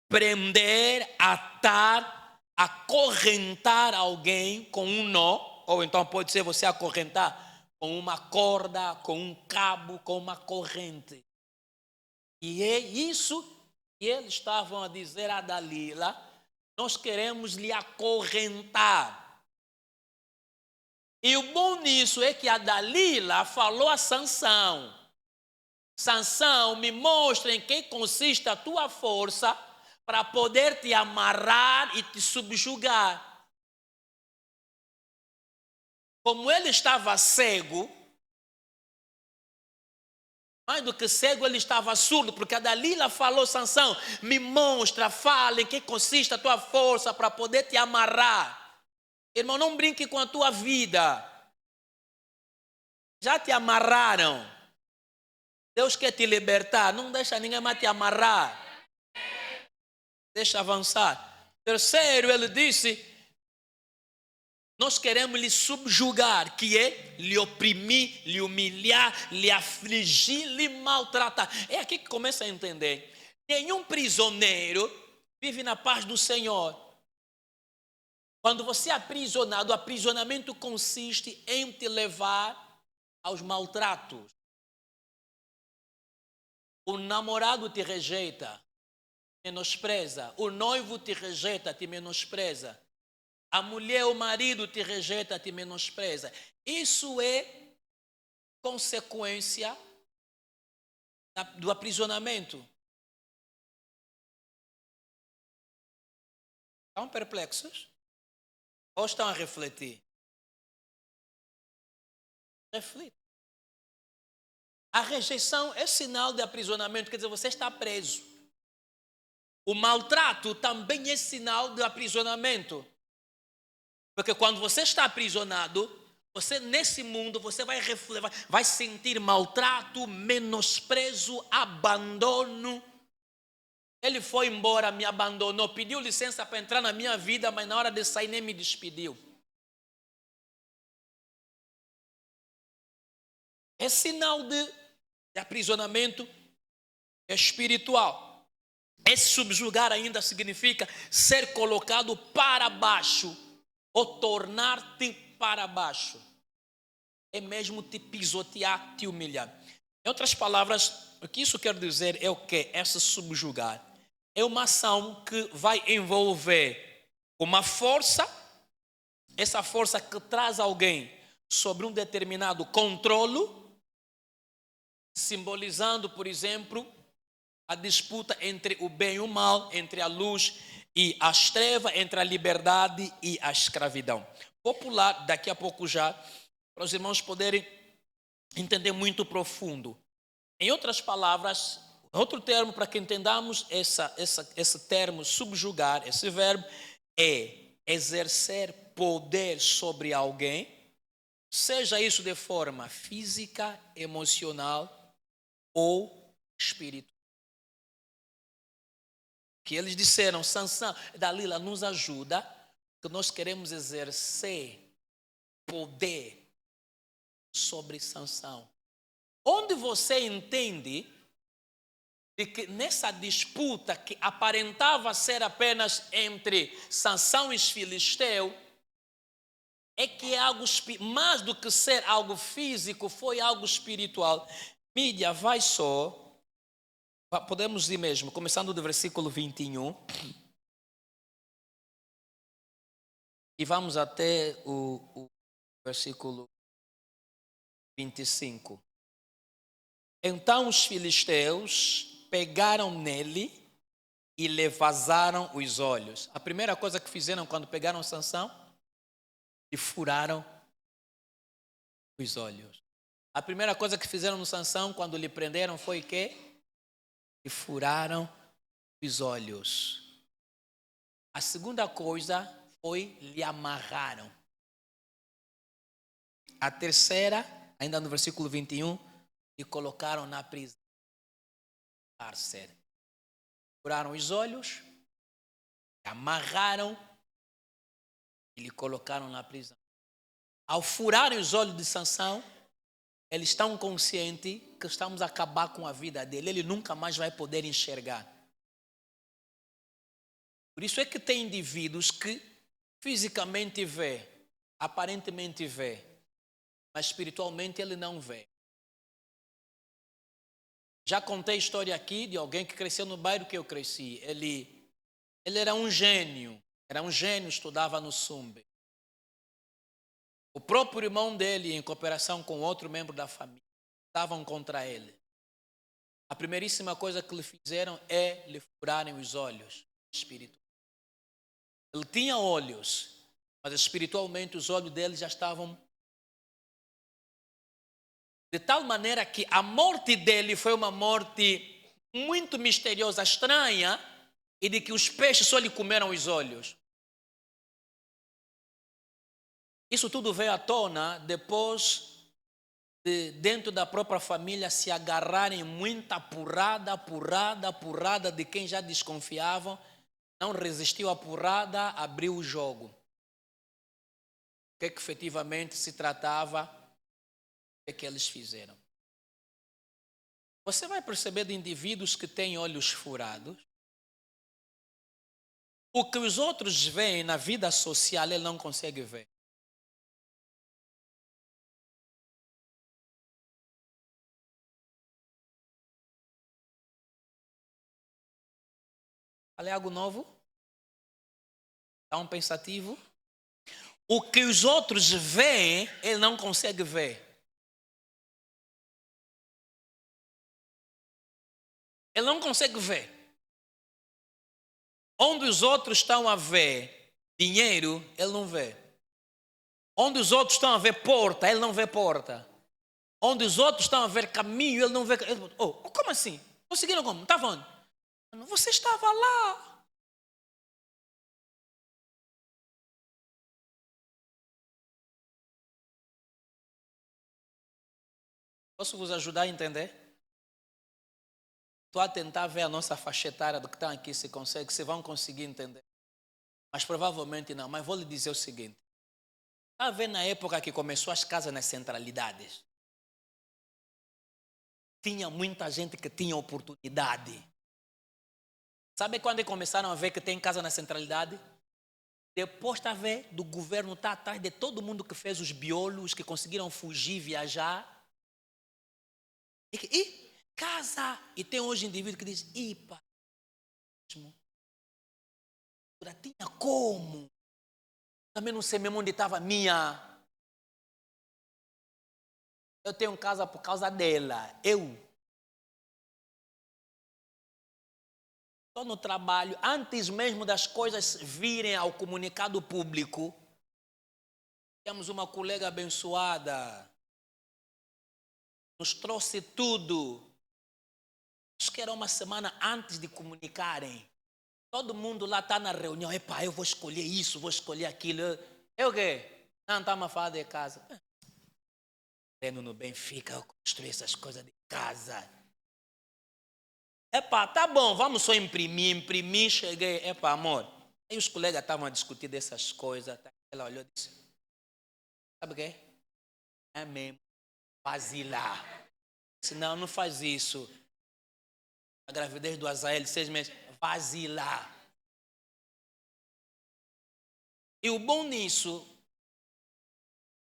prender, atar, acorrentar alguém com um nó, ou então pode ser você acorrentar com uma corda, com um cabo, com uma corrente. E é isso que eles estavam a dizer a Dalila, nós queremos lhe acorrentar. E o bom nisso é que a Dalila falou a Sansão, Sansão, me mostra em que consiste a tua força para poder te amarrar e te subjugar. Como ele estava cego, mais do que cego, ele estava surdo, porque a Dalila falou, Sansão, me mostra, fala em que consiste a tua força para poder te amarrar. Irmão, não brinque com a tua vida. Já te amarraram. Deus quer te libertar, não deixa ninguém mais te amarrar. Deixa avançar. Terceiro, ele disse, nós queremos lhe subjugar, que é lhe oprimir, lhe humilhar, lhe afligir, lhe maltratar. É aqui que começa a entender. Nenhum prisioneiro vive na paz do Senhor. Quando você é aprisionado, o aprisionamento consiste em te levar aos maltratos. O namorado te rejeita, menospreza. O noivo te rejeita, te menospreza. A mulher, o marido te rejeita, te menospreza. Isso é consequência do aprisionamento. Estão perplexos? Ou estão a refletir? Reflita. A rejeição é sinal de aprisionamento, quer dizer, você está preso. O maltrato também é sinal de aprisionamento. Porque quando você está aprisionado, você nesse mundo, você vai sentir maltrato, menosprezo, abandono. Ele foi embora, me abandonou, pediu licença para entrar na minha vida, mas na hora de sair nem me despediu. É sinal de aprisionamento espiritual. Esse subjugar ainda significa ser colocado para baixo ou tornar-te para baixo. É mesmo te pisotear, te humilhar. Em outras palavras, o que isso quer dizer é o que? É se subjugar. É uma ação que vai envolver uma força, essa força que traz alguém sobre um determinado controlo, simbolizando, por exemplo, a disputa entre o bem e o mal, entre a luz e as trevas, entre a liberdade e a escravidão. Vou pular daqui a pouco já, para os irmãos poderem entender muito profundo. Em outras palavras, outro termo para que entendamos esse termo subjugar, esse verbo, é exercer poder sobre alguém, seja isso de forma física, emocional ou espírito. Que eles disseram, Sansão, Dalila, nos ajuda, que nós queremos exercer poder sobre Sansão. Onde você entende de que nessa disputa que aparentava ser apenas entre Sansão e os filisteus, é que é algo mais do que ser algo físico, foi algo espiritual. Mídia, vai só. Podemos ir mesmo, começando do versículo 21. E vamos até o versículo 25. Então os filisteus pegaram nele e lhe vazaram os olhos. A primeira coisa que fizeram quando pegaram Sansão, e furaram os olhos. A primeira coisa que fizeram no Sansão quando lhe prenderam foi o quê? E furaram os olhos. A segunda coisa foi lhe amarraram. A terceira, ainda no versículo 21, e colocaram na prisão. Furaram os olhos, amarraram e lhe colocaram na prisão. Ao furarem os olhos de Sansão, eles estão conscientes que estamos a acabar com a vida dele. Ele nunca mais vai poder enxergar. Por isso é que tem indivíduos que fisicamente vê, aparentemente vê, mas espiritualmente ele não vê. Já contei a história aqui de alguém que cresceu no bairro que eu cresci. Ele era um gênio, estudava no SUMB. O próprio irmão dele, em cooperação com outro membro da família, estavam contra ele. A primeiríssima coisa que lhe fizeram é lhe furarem os olhos espirituais. Ele tinha olhos, mas espiritualmente os olhos dele já estavam... De tal maneira que a morte dele foi uma morte muito misteriosa, estranha, e de que os peixes só lhe comeram os olhos. Isso tudo veio à tona depois de, dentro da própria família, se agarrarem muita porrada de quem já desconfiavam, não resistiu à porrada, abriu o jogo. O que efetivamente se tratava é que eles fizeram. Você vai perceber de indivíduos que têm olhos furados. O que os outros veem na vida social, ele não consegue ver. Falei algo novo? Está um pensativo? O que os outros veem, ele não consegue ver. Ele não consegue ver. Onde os outros estão a ver dinheiro, ele não vê. Onde os outros estão a ver porta, ele não vê porta. Onde os outros estão a ver caminho, ele não vê. Como assim? Conseguiram como? Estava onde? Você estava lá. Posso vos ajudar a entender? Estou a tentar ver a nossa faixa etária do que estão aqui, se consegue, se vão conseguir entender. Mas provavelmente não. Mas vou lhe dizer o seguinte. Está a ver na época que começou as casas nas centralidades? Tinha muita gente que tinha oportunidade. Sabe quando começaram a ver que tem casa na centralidade? Depois está a ver do governo estar atrás de todo mundo que fez os biolos, que conseguiram fugir, viajar. E casa. E tem hoje indivíduo que diz, ipa, tinha como? Também não sei mesmo onde estava a minha. Eu tenho casa por causa dela. Eu estou no trabalho, antes mesmo das coisas virem ao comunicado público. Temos uma colega abençoada. Nos trouxe tudo. Acho que era uma semana antes de comunicarem. Todo mundo lá está na reunião. Epa, eu vou escolher isso, vou escolher aquilo. Eu o quê? Não, estamos a falar de casa. Vendo no Benfica, eu construí essas coisas de casa. Epá, tá bom, vamos só imprimir, cheguei, epá, amor. Aí os colegas estavam a discutir dessas coisas. Ela olhou e disse, sabe o quê? É mesmo, vacilar. Disse, não, não faz isso. A gravidez do Azael, 6 meses, vacilar. E o bom nisso,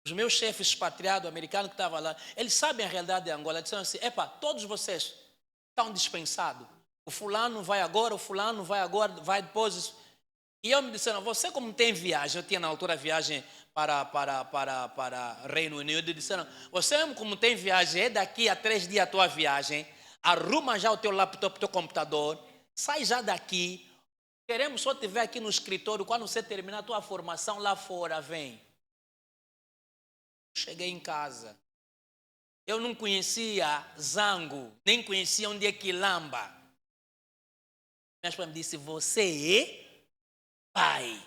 os meus chefes expatriados, americanos que estavam lá, eles sabem a realidade de Angola. Disseram assim, epá, todos vocês estão dispensados. O fulano vai agora, o fulano vai agora, vai depois. E eu me disseram, você como tem viagem, eu tinha na altura viagem para Reino Unido, e disseram, você como tem viagem, é daqui a 3 dias a tua viagem, arruma já o teu laptop, o teu computador, sai já daqui, queremos só te ver aqui no escritório, quando você terminar a tua formação lá fora, vem. Cheguei em casa, eu não conhecia Zango, nem conhecia onde é Quilamba. Minha esposa me disse, você é pai.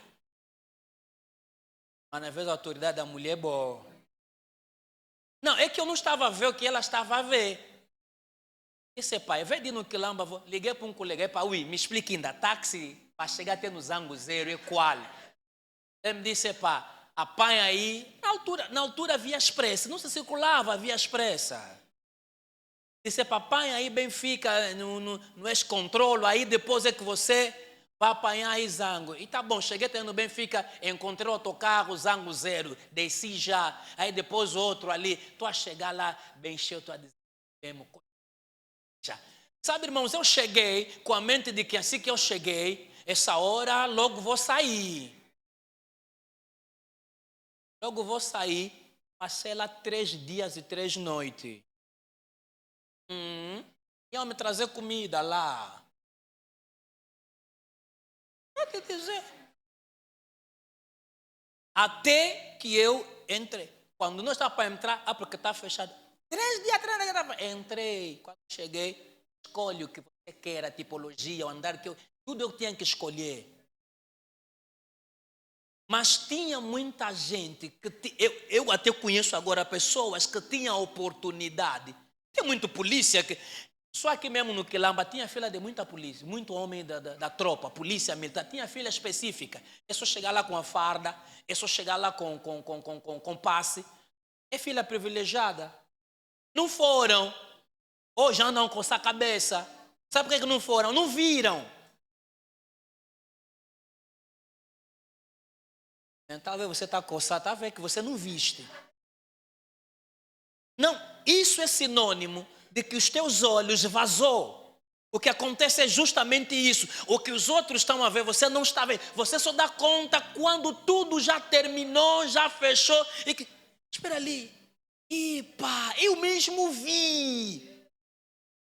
Mas na vez a autoridade da mulher, boa. Não, é que eu não estava a ver o que ela estava a ver. Esse pai, vem de no Quilamba, liguei para um colega, para me explique ainda, táxi para chegar até no Zango Zero, é qual? Ele me disse, pá, apanha aí, na altura via expressa, não se circulava via expressa. Disse, pá, apanha aí, Benfica, no ex-controlo, aí depois é que você vai apanhar aí Zango. E tá bom, cheguei até no Benfica, encontrei o autocarro, Zango Zero, desci já, aí depois outro ali, tô a chegar lá, bem cheio, tô a dizer, mesmo já. Sabe, irmãos, eu cheguei com a mente de que assim que eu cheguei, essa hora logo vou sair. Logo vou sair, passei lá 3 dias e 3 noites. Iam me trazer comida lá. Vou te dizer. Até que eu entrei. Quando não estava para entrar, porque está fechado. 3 dias atrás, entrei. Quando cheguei, escolhe o que você quer, a tipologia, o andar, tudo eu tinha que escolher. Mas tinha muita gente, eu até conheço agora pessoas que tinham oportunidade. Tem muita polícia que... Só aqui mesmo no Quilamba tinha fila de muita polícia, muito homem da tropa, polícia militar, tinha fila específica. É só chegar lá com a farda, é só chegar lá com passe. É fila privilegiada. Não foram. Hoje andam com essa cabeça. Sabe por que não foram? Não viram. Talvez você está coçado, está vendo que você não viste. Não, isso é sinônimo de que os teus olhos vazou. O que acontece é justamente isso. O que os outros estão a ver, você não está vendo. Você só dá conta quando tudo já terminou, já fechou. E que, espera ali. Epa, eu mesmo vi.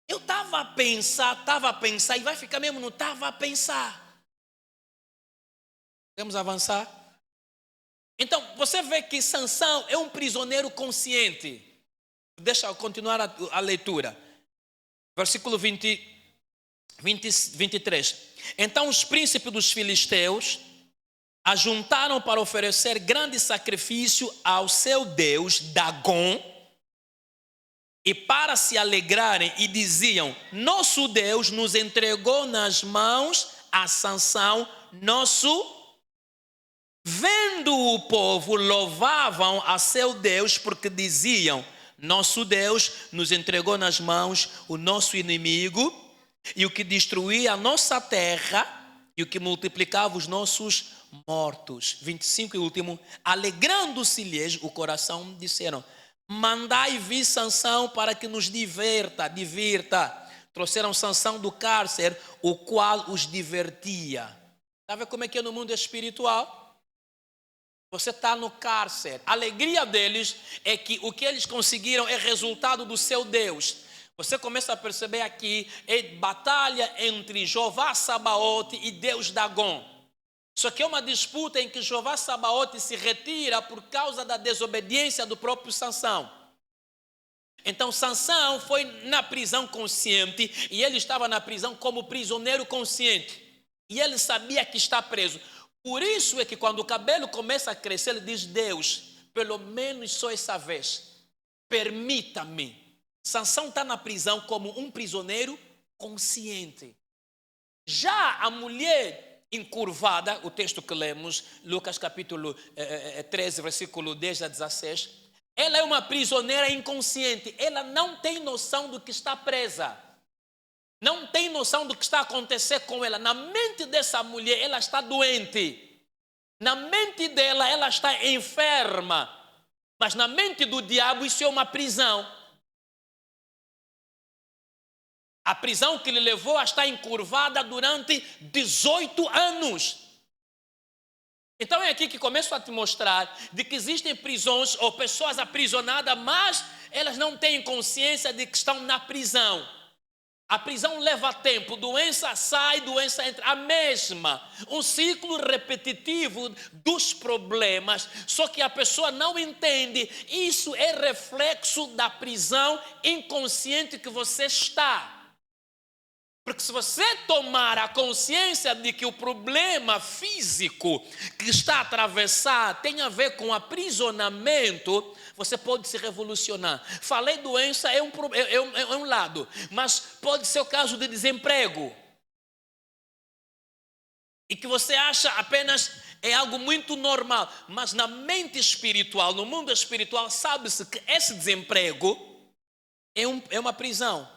Eu estava a pensar, e vai ficar mesmo, não estava a pensar. Vamos avançar? Então, você vê que Sansão é um prisioneiro consciente. Deixa eu continuar a leitura. Versículo 23. Então os príncipes dos filisteus ajuntaram para oferecer grande sacrifício ao seu Deus Dagom, e para se alegrarem, e diziam, nosso Deus nos entregou nas mãos a Sansão, nosso... Vendo o povo, louvavam a seu Deus, porque diziam, nosso Deus nos entregou nas mãos o nosso inimigo, e o que destruía a nossa terra, e o que multiplicava os nossos mortos. 25 e último, alegrando-se-lhes o coração, disseram, mandai vir Sansão para que nos divirta. Trouxeram Sansão do cárcere, o qual os divertia. Sabe como é que é no mundo espiritual? Você está no cárcere. A alegria deles é que o que eles conseguiram é resultado do seu Deus. Você começa a perceber aqui, é batalha entre Jeová Sabaote e Deus Dagom. Só que é uma disputa em que Jeová Sabaote se retira por causa da desobediência do próprio Sansão. Então Sansão foi na prisão consciente, e ele estava na prisão como prisioneiro consciente. E ele sabia que está preso. Por isso é que quando o cabelo começa a crescer, ele diz, Deus, pelo menos só essa vez, permita-me. Sansão está na prisão como um prisioneiro consciente. Já a mulher encurvada, o texto que lemos, Lucas capítulo 13, versículo 10 a 16, ela é uma prisioneira inconsciente. Ela não tem noção do que está presa. Não tem noção do que está a acontecer com ela. Na mente dessa mulher, ela está doente. Na mente dela, ela está enferma. Mas na mente do diabo, isso é uma prisão. A prisão que lhe levou a estar encurvada durante 18 anos. Então é aqui que começo a te mostrar de que existem prisões ou pessoas aprisionadas, mas elas não têm consciência de que estão na prisão. A prisão leva tempo, doença sai, doença entra, a mesma. Um ciclo repetitivo dos problemas, só que a pessoa não entende. Isso é reflexo da prisão inconsciente que você está. Porque se você tomar a consciência de que o problema físico que está a atravessar tem a ver com aprisionamento, você pode se revolucionar. Falei doença, é um lado, mas pode ser o caso de desemprego. E que você acha apenas é algo muito normal. Mas na mente espiritual, no mundo espiritual, sabe-se que esse desemprego é uma prisão.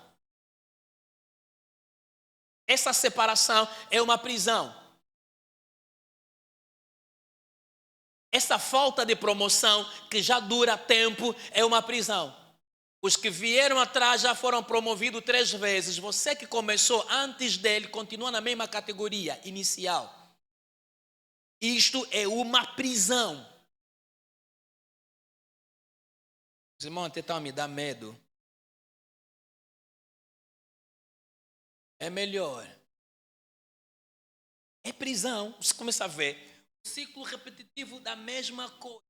Essa separação é uma prisão. Essa falta de promoção que já dura tempo é uma prisão. Os que vieram atrás já foram promovidos 3 vezes. Você que começou antes dele continua na mesma categoria inicial. Isto é uma prisão. Os irmãos tentam me dar medo. É melhor. É prisão. Você começa a ver o ciclo repetitivo da mesma coisa.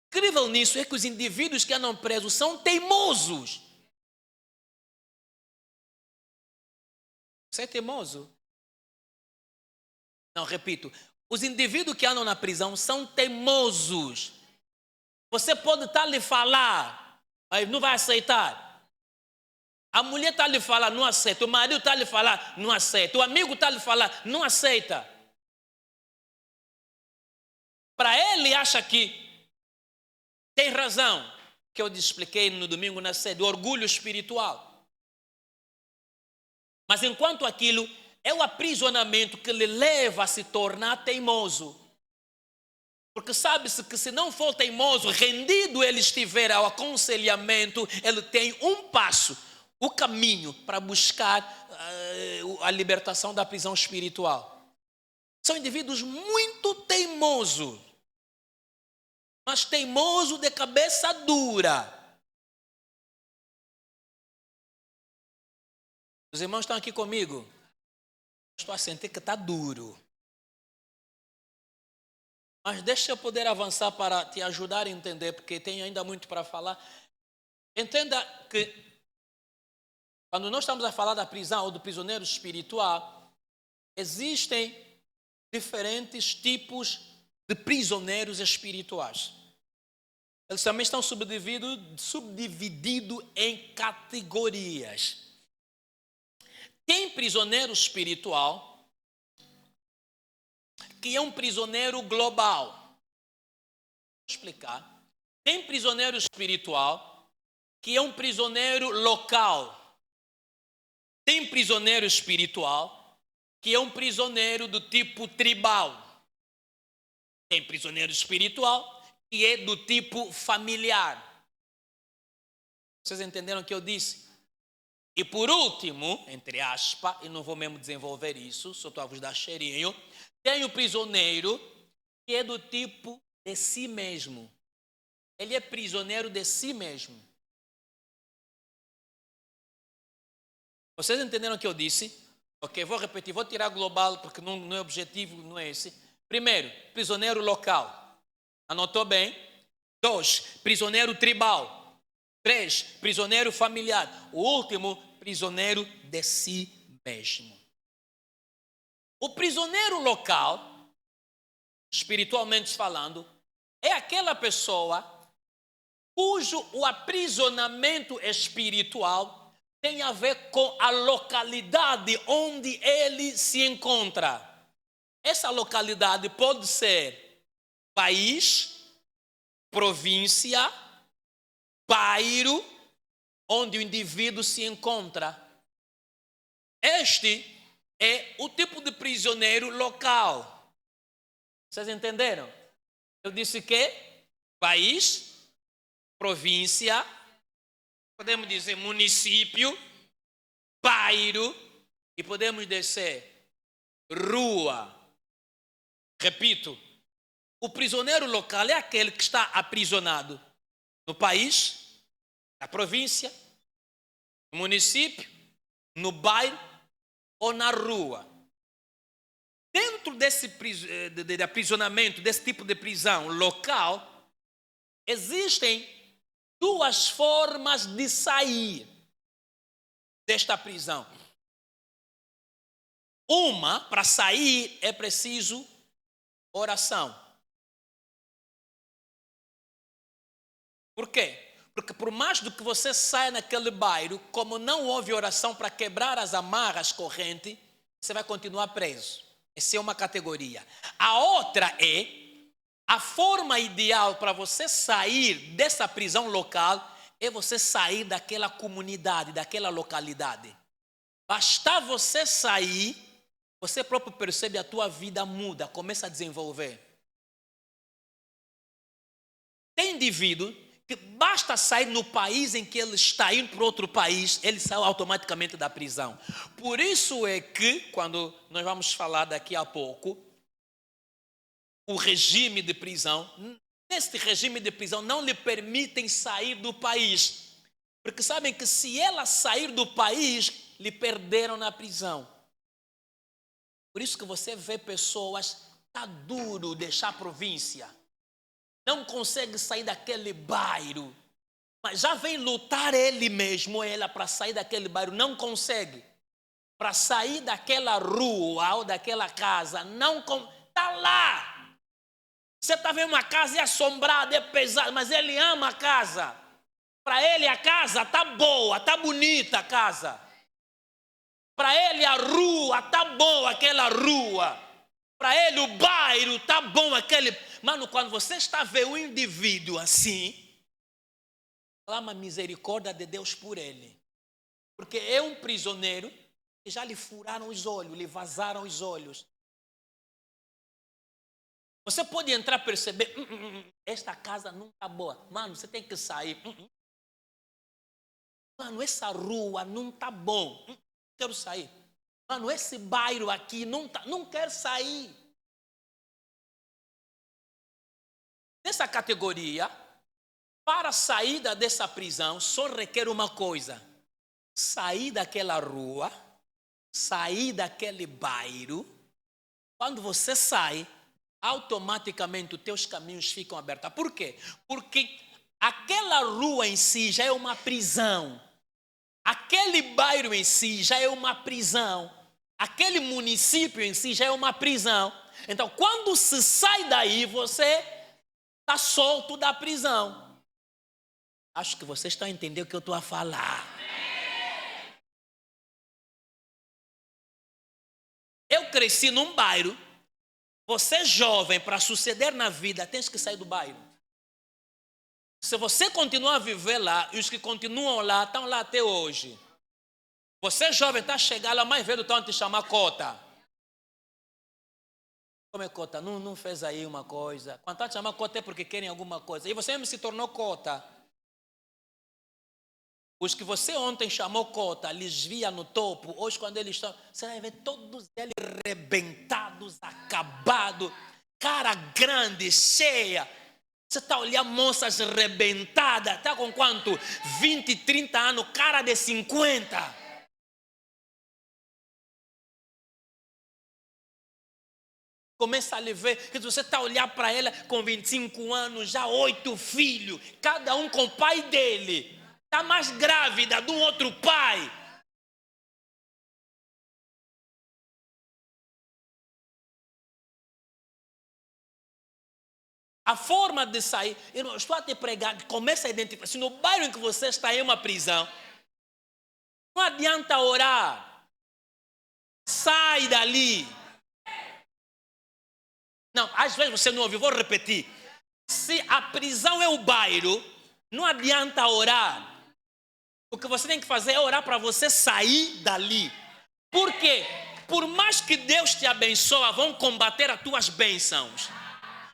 Incrível nisso é que os indivíduos que andam presos são teimosos. Você é teimoso? Não, repito. Os indivíduos que andam na prisão são teimosos. Você pode estar lhe falar, mas não vai aceitar. A mulher está lhe falar, não aceita. O marido está lhe falar, não aceita. O amigo está lhe falar, não aceita. Para ele, acha que tem razão. Que eu expliquei no domingo na sede, o orgulho espiritual. Mas enquanto aquilo é o aprisionamento que lhe leva a se tornar teimoso. Porque sabe-se que se não for teimoso, rendido ele estiver ao aconselhamento, ele tem um passo, o caminho para buscar a libertação da prisão espiritual. São indivíduos muito teimosos, mas teimoso de cabeça dura. Os irmãos estão aqui comigo? Estou a sentir que está duro. Mas deixa eu poder avançar para te ajudar a entender, porque tenho ainda muito para falar. Entenda que quando nós estamos a falar da prisão ou do prisioneiro espiritual, existem diferentes tipos de prisioneiros espirituais. Eles também estão subdivididos em categorias. Tem prisioneiro espiritual que é um prisioneiro global. Vou explicar. Tem prisioneiro espiritual que é um prisioneiro local. Tem prisioneiro espiritual que é um prisioneiro do tipo tribal. Tem prisioneiro espiritual que é do tipo familiar. Vocês entenderam o que eu disse? E por último, entre aspas, e não vou mesmo desenvolver isso, só estou a vos dar cheirinho, tem o prisioneiro que é do tipo de si mesmo. Ele é prisioneiro de si mesmo. Vocês entenderam o que eu disse? Ok, vou repetir, vou tirar global porque não é objetivo, não é esse. Primeiro, prisioneiro local. Anotou bem? 2, prisioneiro tribal. 3, prisioneiro familiar. O último, prisioneiro de si mesmo. O prisioneiro local, espiritualmente falando, é aquela pessoa cujo o aprisionamento espiritual tem a ver com a localidade onde ele se encontra. Essa localidade pode ser país, província, bairro, onde o indivíduo se encontra. Este é o tipo de prisioneiro local. Vocês entenderam? Eu disse que país, província, podemos dizer município, bairro e podemos dizer rua. Repito, o prisioneiro local é aquele que está aprisionado no país, na província, no município, no bairro ou na rua. Dentro desse de aprisionamento, desse tipo de prisão local, existem duas formas de sair desta prisão. Uma, para sair é preciso oração. Por quê? Porque por mais do que você saia naquele bairro, como não houve oração para quebrar as amarras correntes, você vai continuar preso. Essa é uma categoria. A outra é, a forma ideal para você sair dessa prisão local é você sair daquela comunidade, daquela localidade. Basta você sair, você próprio percebe a tua vida muda, começa a desenvolver. Tem indivíduo que basta sair no país em que ele está indo para outro país, ele sai automaticamente da prisão. Por isso é que, quando nós vamos falar daqui a pouco, o regime de prisão, neste regime de prisão não lhe permitem sair do país. Porque sabem que se ela sair do país, lhe perderam na prisão. Por isso que você vê pessoas, está duro deixar a província. Não consegue sair daquele bairro, mas já vem lutar ele mesmo, ela, para sair daquele bairro, não consegue. Para sair daquela rua ou daquela casa, não está lá. Você está vendo uma casa, é assombrada, é pesada, mas ele ama a casa. Para ele a casa está boa, está bonita a casa. Para ele a rua está boa, aquela rua. Para ele o bairro está bom, aquele... Mano, quando você está vendo um indivíduo assim, clama a misericórdia de Deus por ele. Porque é um prisioneiro que já lhe furaram os olhos, lhe vazaram os olhos. Você pode entrar e perceber, esta casa não está boa. Mano, você tem que sair. Mano, essa rua não está bom. Quero sair. Mano, esse bairro aqui não quero sair. Nessa categoria, para a saída dessa prisão, só requer uma coisa: sair daquela rua, sair daquele bairro. Quando você sai, automaticamente os teus caminhos ficam abertos. Por quê? Porque aquela rua em si já é uma prisão. Aquele bairro em si já é uma prisão. Aquele município em si já é uma prisão. Então, quando se sai daí, você está solto da prisão. Acho que vocês estão entendendo o que eu estou a falar. Eu cresci num bairro. Você jovem, para suceder na vida, tem que sair do bairro. Se você continuar a viver lá, e os que continuam lá, estão lá até hoje. Você jovem, está chegando lá, mais velho, estão a te chamar cota. Como é cota? Não fez aí uma coisa. Quando está te chamando cota é porque querem alguma coisa. E você mesmo se tornou cota. Os que você ontem chamou cota, lhes via no topo, hoje quando eles estão, você vai ver todos eles rebentados, acabados, cara grande, cheia. Você está olhando moças rebentadas, está com quanto? 20, 30 anos, cara de 50. Começa a lhe ver, que você está a olhar para ela com 25 anos, já 8 filhos, cada um com o pai dele. Está mais grávida de um outro pai. A forma de sair, eu estou a te pregar, começa a identificar. Se no bairro em que você está é uma prisão, Não adianta orar. Sai dali. Não, às vezes você não ouviu, vou repetir. Se a prisão é o bairro, não adianta orar. O que você tem que fazer é orar para você sair dali. Por quê? Por mais que Deus te abençoe, vão combater as tuas bênçãos.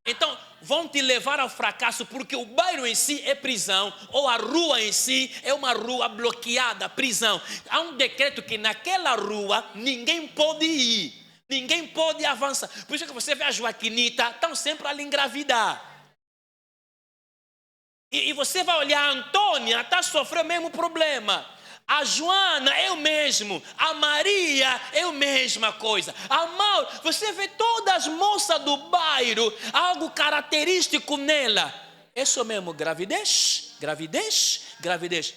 Então, vão te levar ao fracasso, porque o bairro em si é prisão, ou a rua em si é uma rua bloqueada, prisão. Há um decreto que naquela rua ninguém pode ir, ninguém pode avançar. Por isso que você vê a Joaquinita, estão sempre ali engravidar. E você vai olhar, a Antônia está sofrendo o mesmo problema. A Joana é o mesmo. A Maria é a mesma coisa. A Mauro, você vê todas as moças do bairro, algo característico nela. É isso mesmo, gravidez, gravidez, gravidez.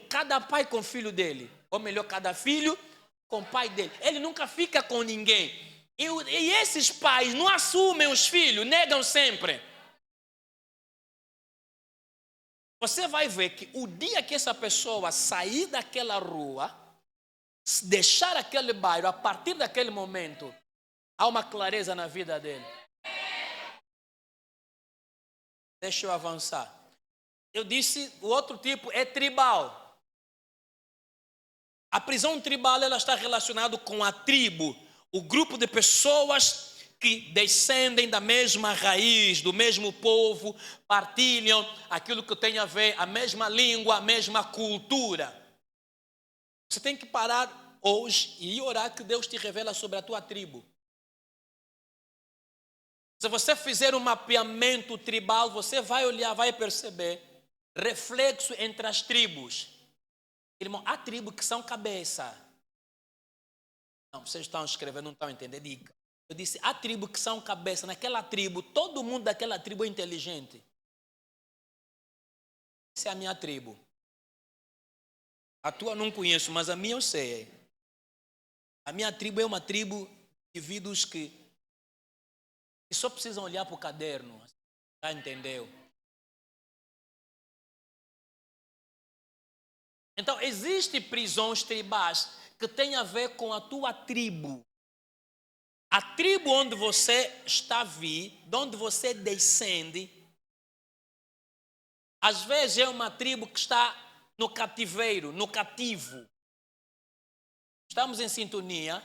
Cada pai com o filho dele. Ou melhor, cada filho com o pai dele. Ele nunca fica com ninguém. E esses pais não assumem os filhos, negam sempre. Você vai ver que o dia que essa pessoa sair daquela rua, deixar aquele bairro, a partir daquele momento, há uma clareza na vida dele. Deixa eu avançar. Eu disse, o outro tipo é tribal. A prisão tribal, ela está relacionada com a tribo, o grupo de pessoas que descendem da mesma raiz, do mesmo povo, partilham aquilo que tem a ver, a mesma língua, a mesma cultura. Você tem que parar hoje e orar que Deus te revela sobre a tua tribo. Se você fizer um mapeamento tribal, você vai olhar, vai perceber reflexo entre as tribos. Irmão, há tribos que são cabeça. Não, vocês estão escrevendo, não estão entendendo, diga. Eu disse, há tribos que são cabeça. Naquela tribo, todo mundo daquela tribo é inteligente. Essa é a minha tribo. A tua não conheço, mas a minha eu sei. A minha tribo é uma tribo de indivíduos que só precisam olhar para o caderno. Já entendeu? Então, existem prisões tribais que têm a ver com a tua tribo. A tribo onde você está de onde você descende, às vezes é uma tribo que está no cativeiro, no cativo. Estamos em sintonia?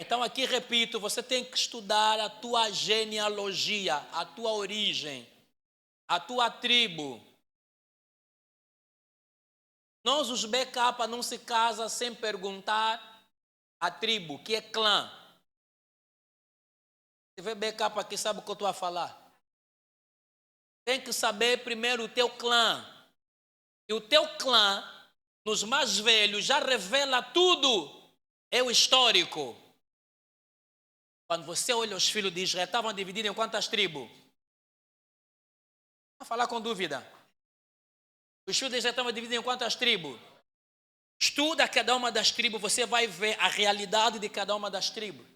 Então aqui repito, você tem que estudar a tua genealogia, a tua origem, a tua tribo. Nós os BK não se casa sem perguntar a tribo, que é clã. Se vê BK aqui, sabe o que eu estou a falar? Tem que saber primeiro o teu clã. E o teu clã, nos mais velhos, já revela tudo. É o histórico. Quando você olha os filhos de Israel, estavam divididos em quantas tribos? Vou falar com dúvida. Os filhos de Israel estavam divididos em quantas tribos? Estuda cada uma das tribos, você vai ver a realidade de cada uma das tribos.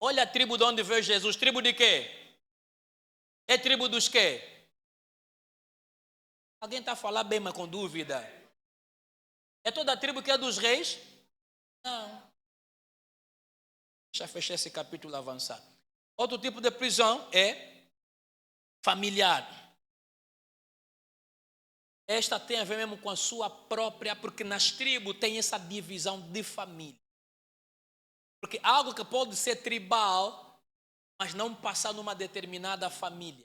Olha a tribo de onde veio Jesus. Tribo de quê? É tribo dos quê? Alguém está a falar bem, mas com dúvida. É toda a tribo que é dos reis? Não. Deixa eu fechar esse capítulo e avançar. Outro tipo de prisão é familiar. Esta tem a ver mesmo com a sua própria, porque nas tribos tem essa divisão de família. Porque algo que pode ser tribal, mas não passar numa determinada família.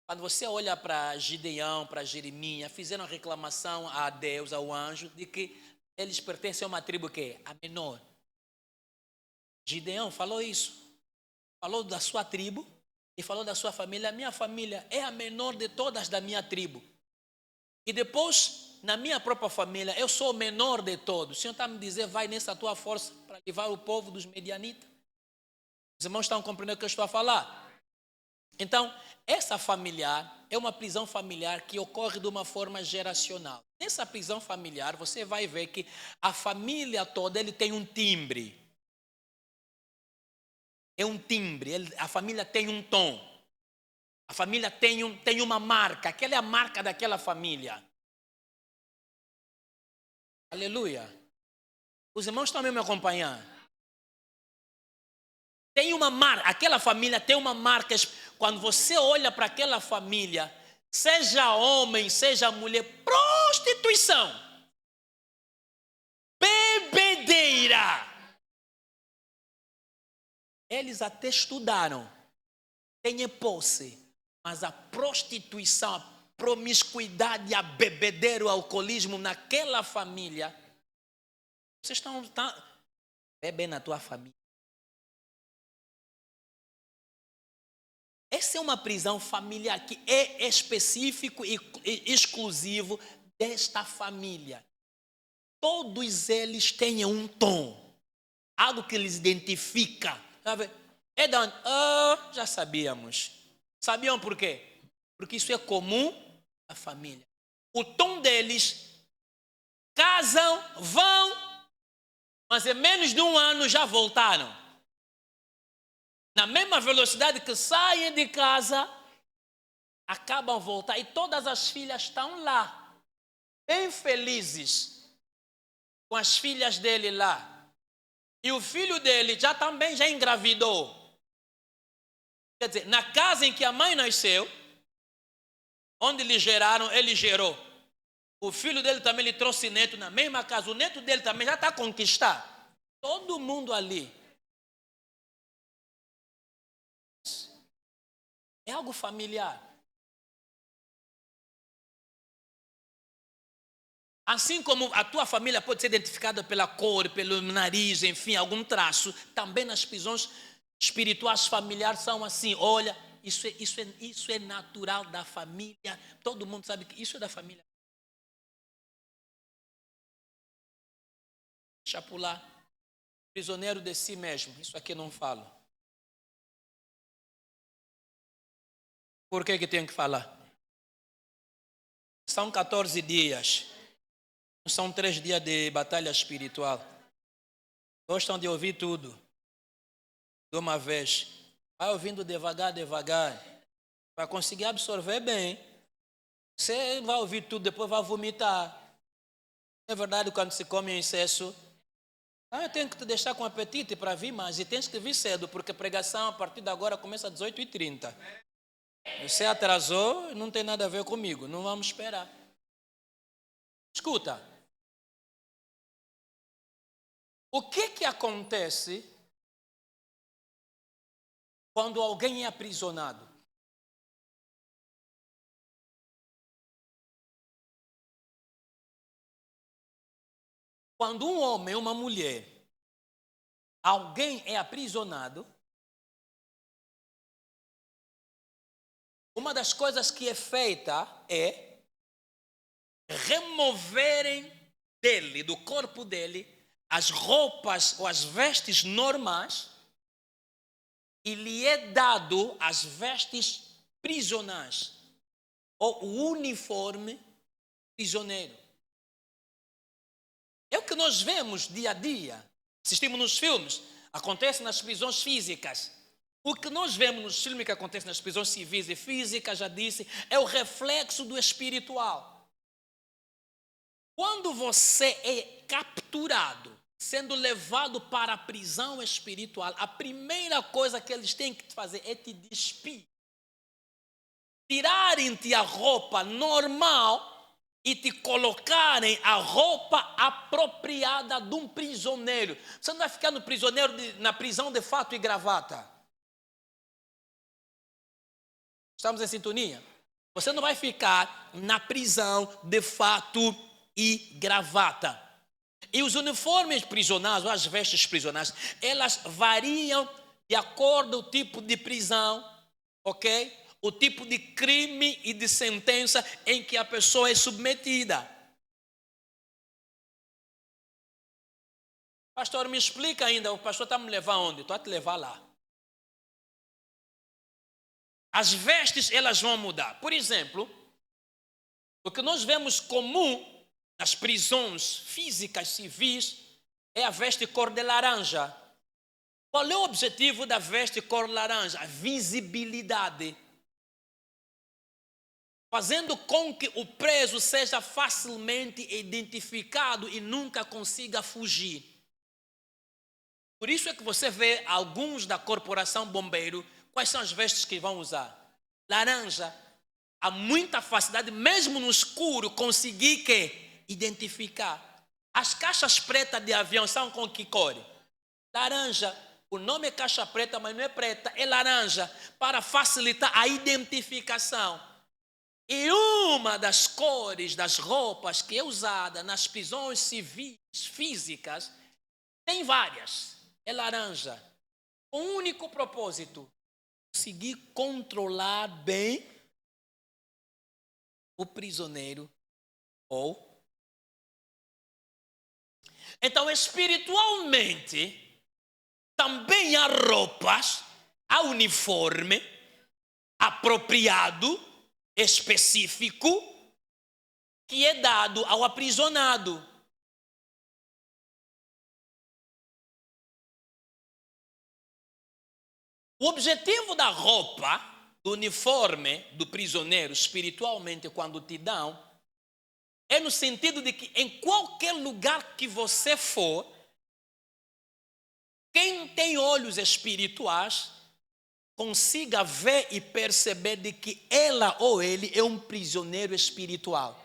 Quando você olha para Gideão, para Jeremias, fizeram reclamação a Deus, ao anjo, de que eles pertencem a uma tribo que é a menor. Gideão falou isso. Falou da sua tribo e falou da sua família. A minha família é a menor de todas da minha tribo. E depois, na minha própria família, eu sou o menor de todos. O Senhor está me dizendo, vai nessa tua força para levar o povo dos medianitas. Os irmãos estão compreendendo o que eu estou a falar? Então, essa familiar é uma prisão familiar que ocorre de uma forma geracional. Nessa prisão familiar, você vai ver que a família toda ele tem um timbre. É um timbre, a família tem um tom. A família tem uma marca, aquela é a marca daquela família. Aleluia. Os irmãos estão me acompanhando. Tem uma marca, aquela família tem uma marca. Quando você olha para aquela família, seja homem, seja mulher, prostituição, bebedeira. Eles até estudaram, têm posse, mas a prostituição, a promiscuidade, a bebedeira, o alcoolismo naquela família, vocês estão bebendo na tua família. Essa é uma prisão familiar que é específico e exclusivo desta família. Todos eles têm um tom, algo que lhes identifica. É da onde? Já sabíamos. Sabiam por quê? Porque isso é comum à família. O tom deles, casam, vão, mas em menos de um ano já voltaram. Na mesma velocidade que saem de casa, acabam voltar. E todas as filhas estão lá, bem felizes, com as filhas dele lá. E o filho dele também já engravidou. Quer dizer, na casa em que a mãe nasceu, onde lhe geraram, ele gerou. O filho dele também lhe trouxe neto na mesma casa. O neto dele também já está conquistado. Todo mundo ali. É algo familiar. Assim como a tua família pode ser identificada pela cor, pelo nariz, enfim, algum traço, também nas prisões espirituais familiares são assim. Olha, isso é natural da família. Todo mundo sabe que isso é da família. Deixa eu pular. Prisioneiro de si mesmo. Isso aqui não falo. Por que tenho que falar? São 14 dias. São 3 dias de batalha espiritual. Gostam de ouvir tudo de uma vez. Vai ouvindo devagar, devagar. Para conseguir absorver bem. Você vai ouvir tudo, depois vai vomitar. É verdade, quando se come em excesso. Eu tenho que te deixar com apetite para vir mais. E tens que vir cedo, porque a pregação a partir de agora começa às 18h30. Você atrasou, não tem nada a ver comigo. Não vamos esperar. Escuta. O que acontece quando alguém é aprisionado? Quando um homem, uma mulher, alguém é aprisionado, uma das coisas que é feita é removerem dele, do corpo dele, as roupas ou as vestes normais e lhe é dado as vestes prisionais ou o uniforme prisioneiro. É o que nós vemos dia a dia, assistimos nos filmes, acontece nas prisões físicas. O que nós vemos nos filmes que acontece nas prisões civis e físicas, já disse, é o reflexo do espiritual. Quando você é capturado, sendo levado para a prisão espiritual, a primeira coisa que eles têm que fazer é te despir. Tirarem-te a roupa normal e te colocarem a roupa apropriada de um prisioneiro. Você não vai ficar na prisão de fato e gravata. Estamos em sintonia? Você não vai ficar na prisão de fato e gravata. E os uniformes prisionais, ou as vestes prisionais, elas variam de acordo com o tipo de prisão, ok? O tipo de crime e de sentença em que a pessoa é submetida. Pastor, me explica ainda, o pastor está me levando aonde? Estou a te levar lá. As vestes, elas vão mudar. Por exemplo, o que nós vemos comum nas prisões físicas civis é a veste cor de laranja. Qual é o objetivo da veste cor laranja? A visibilidade. fazendo com que o preso seja facilmente identificado e nunca consiga fugir. Por isso é que você vê alguns da corporação bombeiro, quais são as vestes que vão usar? Laranja. Há muita facilidade, mesmo no escuro, conseguir identificar. As caixas pretas de avião são com que cor? Laranja. O nome é caixa preta, mas não é preta, é laranja, para facilitar a identificação. E uma das cores das roupas que é usada nas prisões civis físicas, tem várias, é laranja. O único propósito, conseguir controlar bem o prisioneiro ou... Então, espiritualmente, também há roupas, há uniforme apropriado, específico, que é dado ao aprisionado. O objetivo da roupa, do uniforme do prisioneiro, espiritualmente, quando te dão, é no sentido de que em qualquer lugar que você for, quem tem olhos espirituais consiga ver e perceber de que ela ou ele é um prisioneiro espiritual.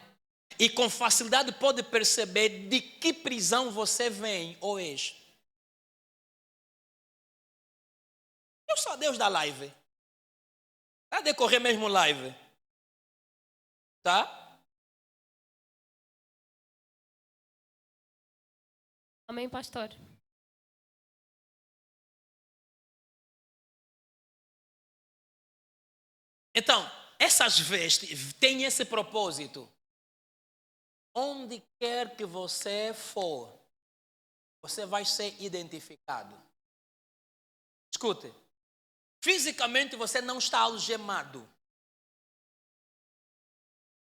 E com facilidade pode perceber de que prisão você vem ou é. Eu sou Deus da live. Vai decorrer mesmo live. Tá? Amém, pastor. Então, essas vestes têm esse propósito. Onde quer que você for, você vai ser identificado. Escute, fisicamente você não está algemado.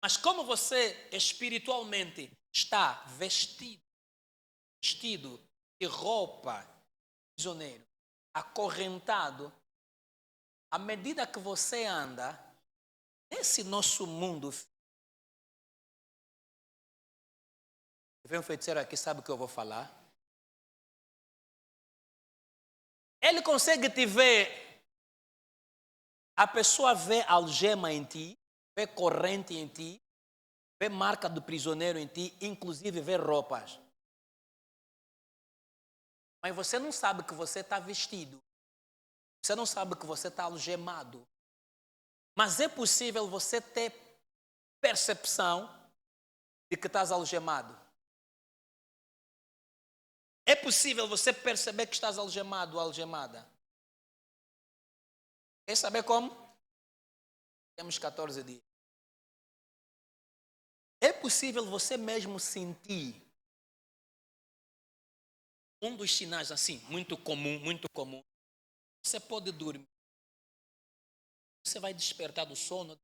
Mas como você espiritualmente está vestido de roupa, prisioneiro, acorrentado, à medida que você anda nesse nosso mundo, vem um feiticeiro aqui, sabe o que eu vou falar? Ele consegue te ver, a pessoa vê algema em ti, vê corrente em ti, vê marca do prisioneiro em ti, inclusive vê roupas. Mas você não sabe que você está vestido. Você não sabe que você está algemado. Mas é possível você ter percepção de que estás algemado. É possível você perceber que estás algemado ou algemada. Quer saber como? Temos 14 dias. É possível você mesmo sentir um dos sinais assim, muito comum. Você pode dormir. Você vai despertar do sono.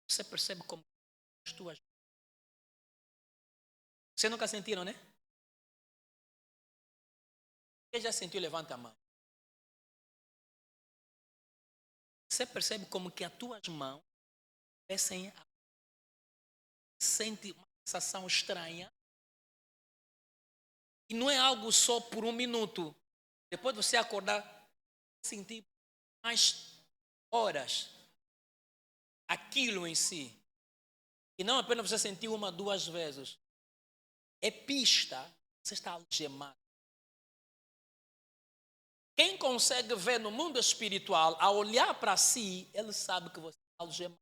Você percebe como as tuas... Você nunca sentiram, né? Quem já sentiu, levanta a mão. Você percebe como que as tuas mãos parecem... Sente uma sensação estranha. E não é algo só por um minuto. Depois de você acordar, sentir mais horas aquilo em si. E não apenas você sentir uma, duas vezes. É pista, você está algemado. Quem consegue ver no mundo espiritual, ao olhar para si, ele sabe que você está algemado.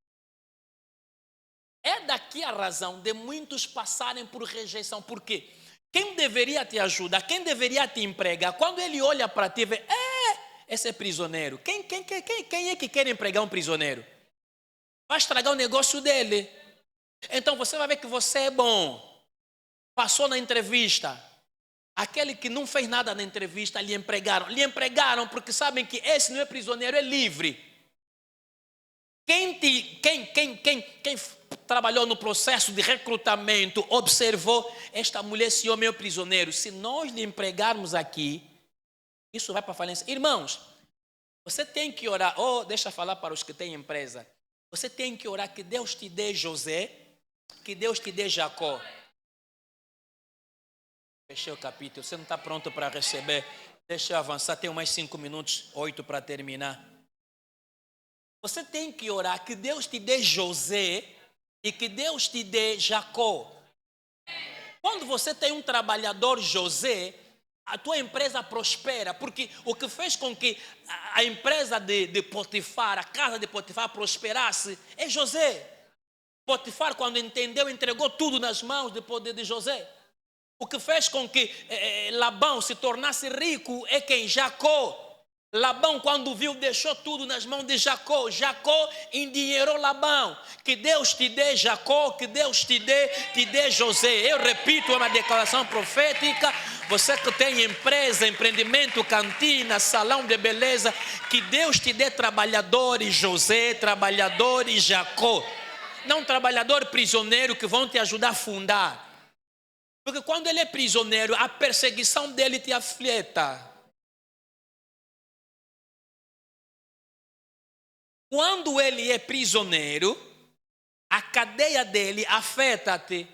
É daqui a razão de muitos passarem por rejeição. Por quê? Quem deveria te ajudar, quem deveria te empregar, quando ele olha para ti e vê, esse é prisioneiro. Quem é que quer empregar um prisioneiro? Vai estragar o negócio dele. Então você vai ver que você é bom. Passou na entrevista. Aquele que não fez nada na entrevista, lhe empregaram. Lhe empregaram porque sabem que esse não é prisioneiro, é livre. Quem trabalhou no processo de recrutamento, observou, esta mulher, esse homem é o prisioneiro. Se nós lhe empregarmos aqui, isso vai para a falência. Irmãos, você tem que orar. Deixa eu falar para os que têm empresa. Você tem que orar que Deus te dê José, que Deus te dê Jacó. Fechei o capítulo, você não está pronto para receber. Deixa eu avançar, tenho mais 5 minutos, 8 para terminar. Você tem que orar que Deus te dê José e que Deus te dê Jacó. Quando você tem um trabalhador José, a tua empresa prospera, porque o que fez com que a empresa de Potifar, a casa de Potifar prosperasse, é José. Potifar, quando entendeu, entregou tudo nas mãos de José. O que fez com que Labão se tornasse rico é quem? Jacó. Labão, quando viu, deixou tudo nas mãos de Jacó. Jacó endinheirou Labão. Que Deus te dê Jacó, que Deus te dê José. Eu repito, é uma declaração profética. Você que tem empresa, empreendimento, cantina, salão de beleza, que Deus te dê trabalhadores José, trabalhadores Jacó. Não trabalhador prisioneiro que vão te ajudar a fundar. Porque quando ele é prisioneiro, a perseguição dele te aflita. Quando ele é prisioneiro, a cadeia dele afeta-te.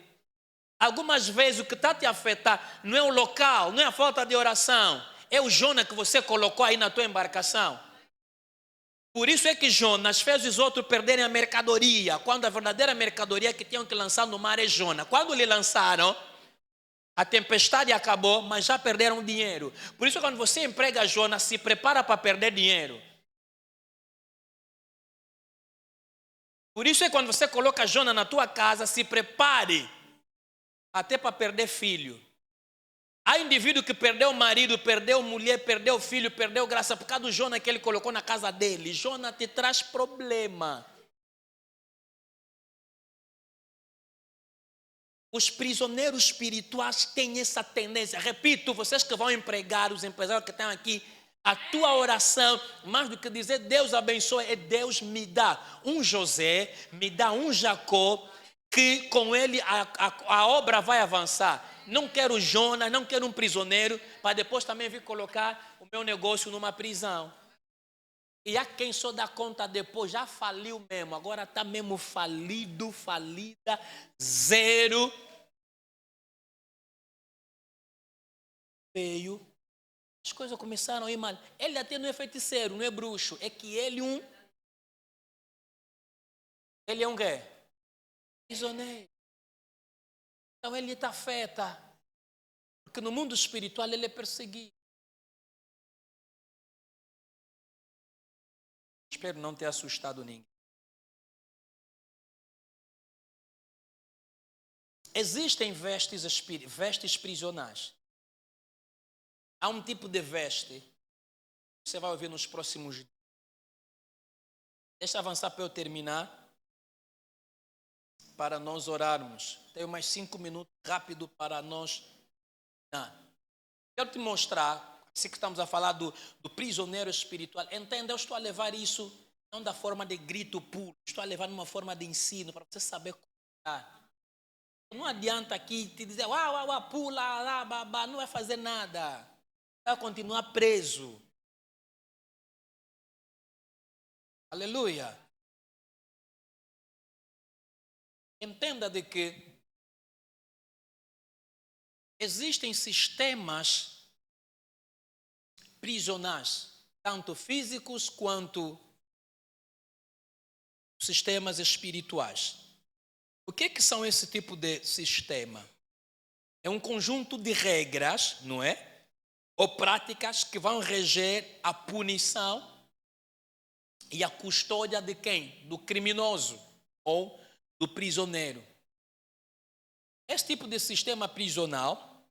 Algumas vezes o que está te afetar não é o local, não é a falta de oração, é o Jonas que você colocou aí na tua embarcação. Por isso é que Jonas fez os outros perderem a mercadoria, quando a verdadeira mercadoria que tinham que lançar no mar é Jonas. Quando lhe lançaram, a tempestade acabou, mas já perderam dinheiro. Por isso, quando você emprega Jonas, se prepara para perder dinheiro. Por isso é quando você coloca Jonas na tua casa, se prepare até para perder filho. Há indivíduo que perdeu marido, perdeu mulher, perdeu filho, perdeu graça por causa do Jonas que ele colocou na casa dele. Jonas te traz problema. Os prisioneiros espirituais têm essa tendência. Repito, vocês que vão empregar, os empresários que estão aqui, a tua oração, mais do que dizer Deus abençoe, é Deus me dá um José, me dá um Jacó, que com ele a obra vai avançar. Não quero Jonas, não quero um prisioneiro, para depois também vir colocar o meu negócio numa prisão. E há quem só dá conta depois, já faliu mesmo, agora está mesmo falido, falida, zero. Veio. As coisas começaram a ir mal. Ele até não é feiticeiro, não é bruxo. É que ele é um quê? Prisioneiro. Então ele está afeta. Porque no mundo espiritual ele é perseguido. Espero não ter assustado ninguém. Existem vestes prisionais. Há um tipo de veste. Você vai ouvir nos próximos dias. Deixa eu avançar para eu terminar. Para nós orarmos. Tenho mais 5 minutos rápido para nós. Quero te mostrar, assim que estamos a falar do prisioneiro espiritual. Entenda, eu estou a levar isso não da forma de grito puro. Estou a levar numa forma de ensino para você saber como. Não adianta aqui te dizer, pula lá, babá, não vai fazer nada. Vai continuar preso. Aleluia. Entenda de que existem sistemas prisionais, tanto físicos quanto sistemas espirituais. O que são esse tipo de sistema? É um conjunto de regras, não é? Ou práticas que vão reger a punição e a custódia de quem? Do criminoso ou do prisioneiro. Esse tipo de sistema prisional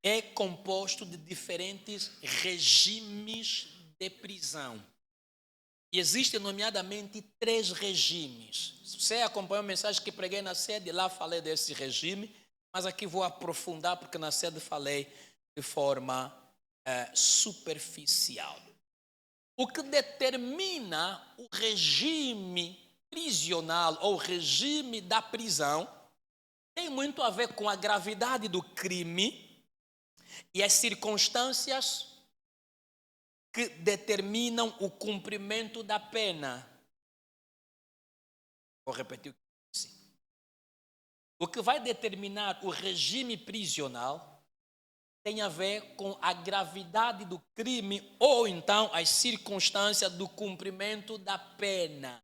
é composto de diferentes regimes de prisão. E existem, nomeadamente, 3 regimes. Se você acompanhou a mensagem que preguei na sede, lá falei desse regime, mas aqui vou aprofundar, porque na sede falei de forma superficial. O que determina o regime prisional ou regime da prisão tem muito a ver com a gravidade do crime e as circunstâncias que determinam o cumprimento da pena. Vou repetir o que eu disse. O que vai determinar o regime prisional tem a ver com a gravidade do crime ou então as circunstâncias do cumprimento da pena.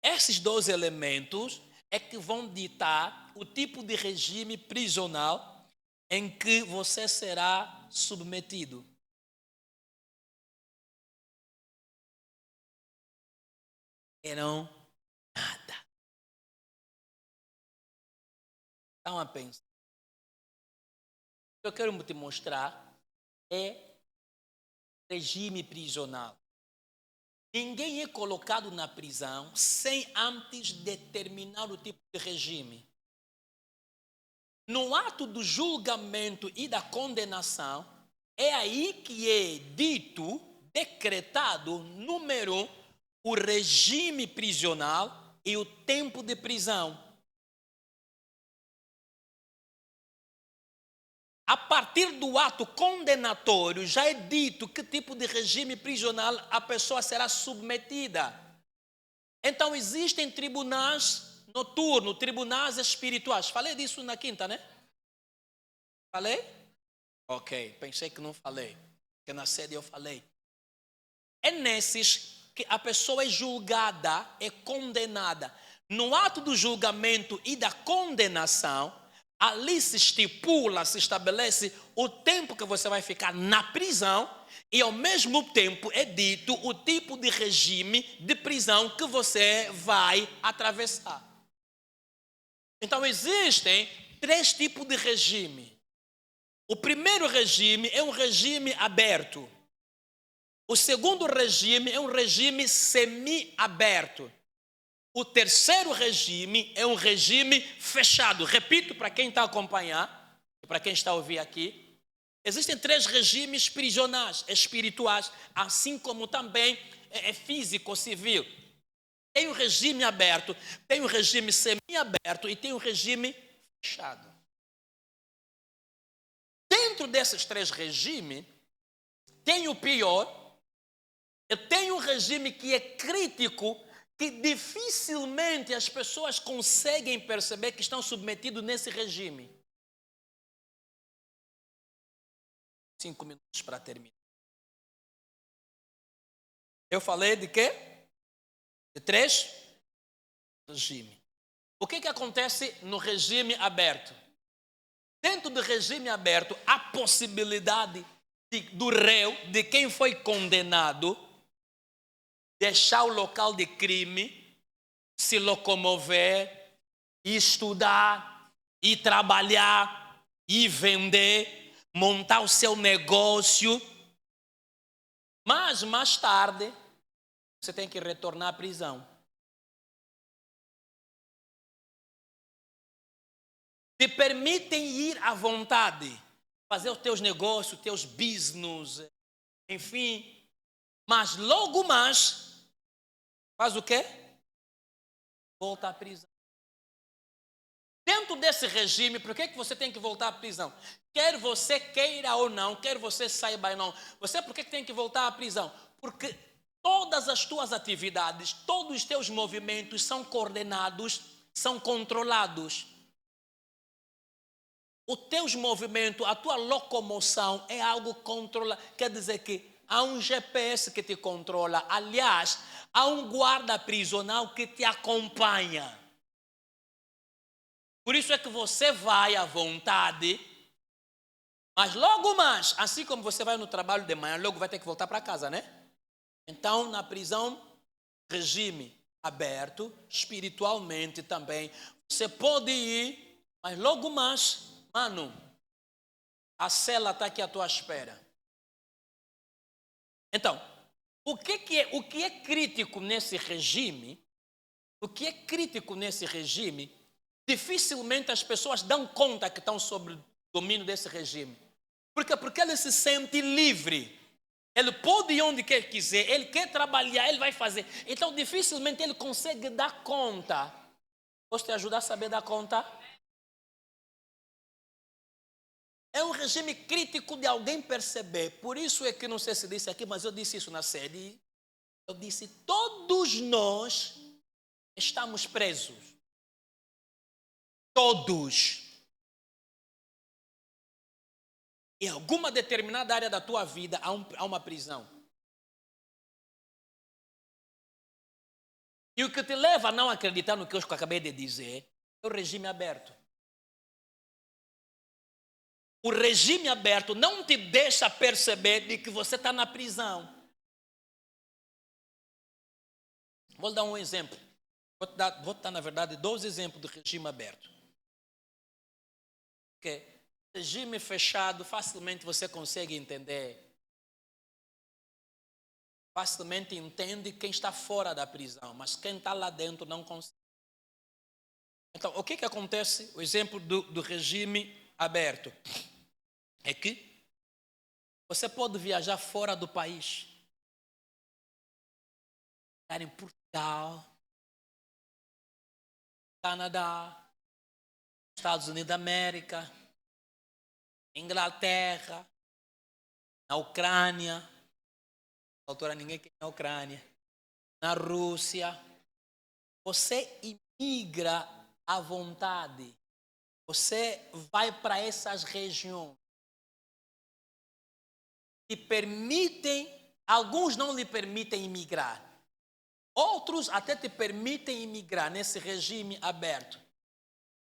Esses dois elementos é que vão ditar o tipo de regime prisional em que você será submetido. Não nada. Estão a pensar. O que eu quero te mostrar é regime prisional. Ninguém é colocado na prisão sem antes determinar o tipo de regime. No ato do julgamento e da condenação, é aí que é dito, decretado, número 1, o regime prisional e o tempo de prisão. A partir do ato condenatório, já é dito que tipo de regime prisional a pessoa será submetida. Então, existem tribunais noturnos, tribunais espirituais. Falei disso na quinta, né? Falei? Ok, pensei que não falei, porque na sede eu falei. É nesses que a pessoa é julgada, é condenada. No ato do julgamento e da condenação, ali se estipula, se estabelece o tempo que você vai ficar na prisão e ao mesmo tempo é dito o tipo de regime de prisão que você vai atravessar. Então existem 3 tipos de regime. O primeiro regime é um regime aberto. O segundo regime é um regime semi-aberto. O terceiro regime é um regime fechado. Repito para quem está a acompanhar, para quem está a ouvir aqui. Existem 3 regimes prisionais, espirituais, assim como também físico, civil. Tem um regime aberto, tem um regime semi-aberto e tem um regime fechado. Dentro desses 3 regimes, tem o pior. Eu tenho um regime que é crítico, que dificilmente as pessoas conseguem perceber que estão submetidos nesse regime. 5 minutos para terminar. Eu falei de quê? De 3 regimes. O que acontece no regime aberto? Dentro do regime aberto, há possibilidade do réu, de quem foi condenado, deixar o local de crime, se locomover, estudar, ir trabalhar, ir vender, montar o seu negócio. Mas mais tarde, você tem que retornar à prisão. Te permitem ir à vontade, fazer os teus negócios, os teus business, enfim. Mas logo mais, faz o quê? Volta à prisão. Dentro desse regime, por que você tem que voltar à prisão? Quer você queira ou não, quer você saiba ou não, você por que tem que voltar à prisão? Porque todas as tuas atividades, todos os teus movimentos são coordenados, são controlados. Os teus movimentos, a tua locomoção é algo controlado. Quer dizer que há um GPS que te controla. Aliás, há um guarda prisional que te acompanha. Por isso é que você vai à vontade, mas logo mais, assim como você vai no trabalho de manhã, logo vai ter que voltar para casa, né? Então, na prisão, regime aberto, espiritualmente também, você pode ir, mas logo mais, mano, a cela está aqui à tua espera. Então, o que é crítico nesse regime? O que é crítico nesse regime? Dificilmente as pessoas dão conta que estão sob o domínio desse regime. Por quê? Porque ele se sente livre. Ele pode ir onde quer quiser, ele quer trabalhar, ele vai fazer. Então, dificilmente ele consegue dar conta. Posso te ajudar a saber dar conta? É um regime crítico de alguém perceber. Por isso é que, não sei se disse aqui, mas eu disse isso na sede. Eu disse, todos nós estamos presos. Todos. Em alguma determinada área da tua vida há uma prisão. E o que te leva a não acreditar no que eu acabei de dizer é o regime aberto. O regime aberto não te deixa perceber de que você está na prisão. Vou dar um exemplo. Vou dar, na verdade, 2 exemplos do regime aberto. Porque regime fechado, facilmente você consegue entender. Facilmente entende quem está fora da prisão, mas quem está lá dentro não consegue. Então, o que acontece? O exemplo do regime aberto é que você pode viajar fora do país. Estar em Portugal, Canadá, Estados Unidos da América, Inglaterra, na Ucrânia, na altura ninguém quer ir na Ucrânia, na Rússia. Você imigra à vontade. Você vai para essas regiões. Te permitem, alguns não lhe permitem imigrar. Outros até te permitem imigrar nesse regime aberto.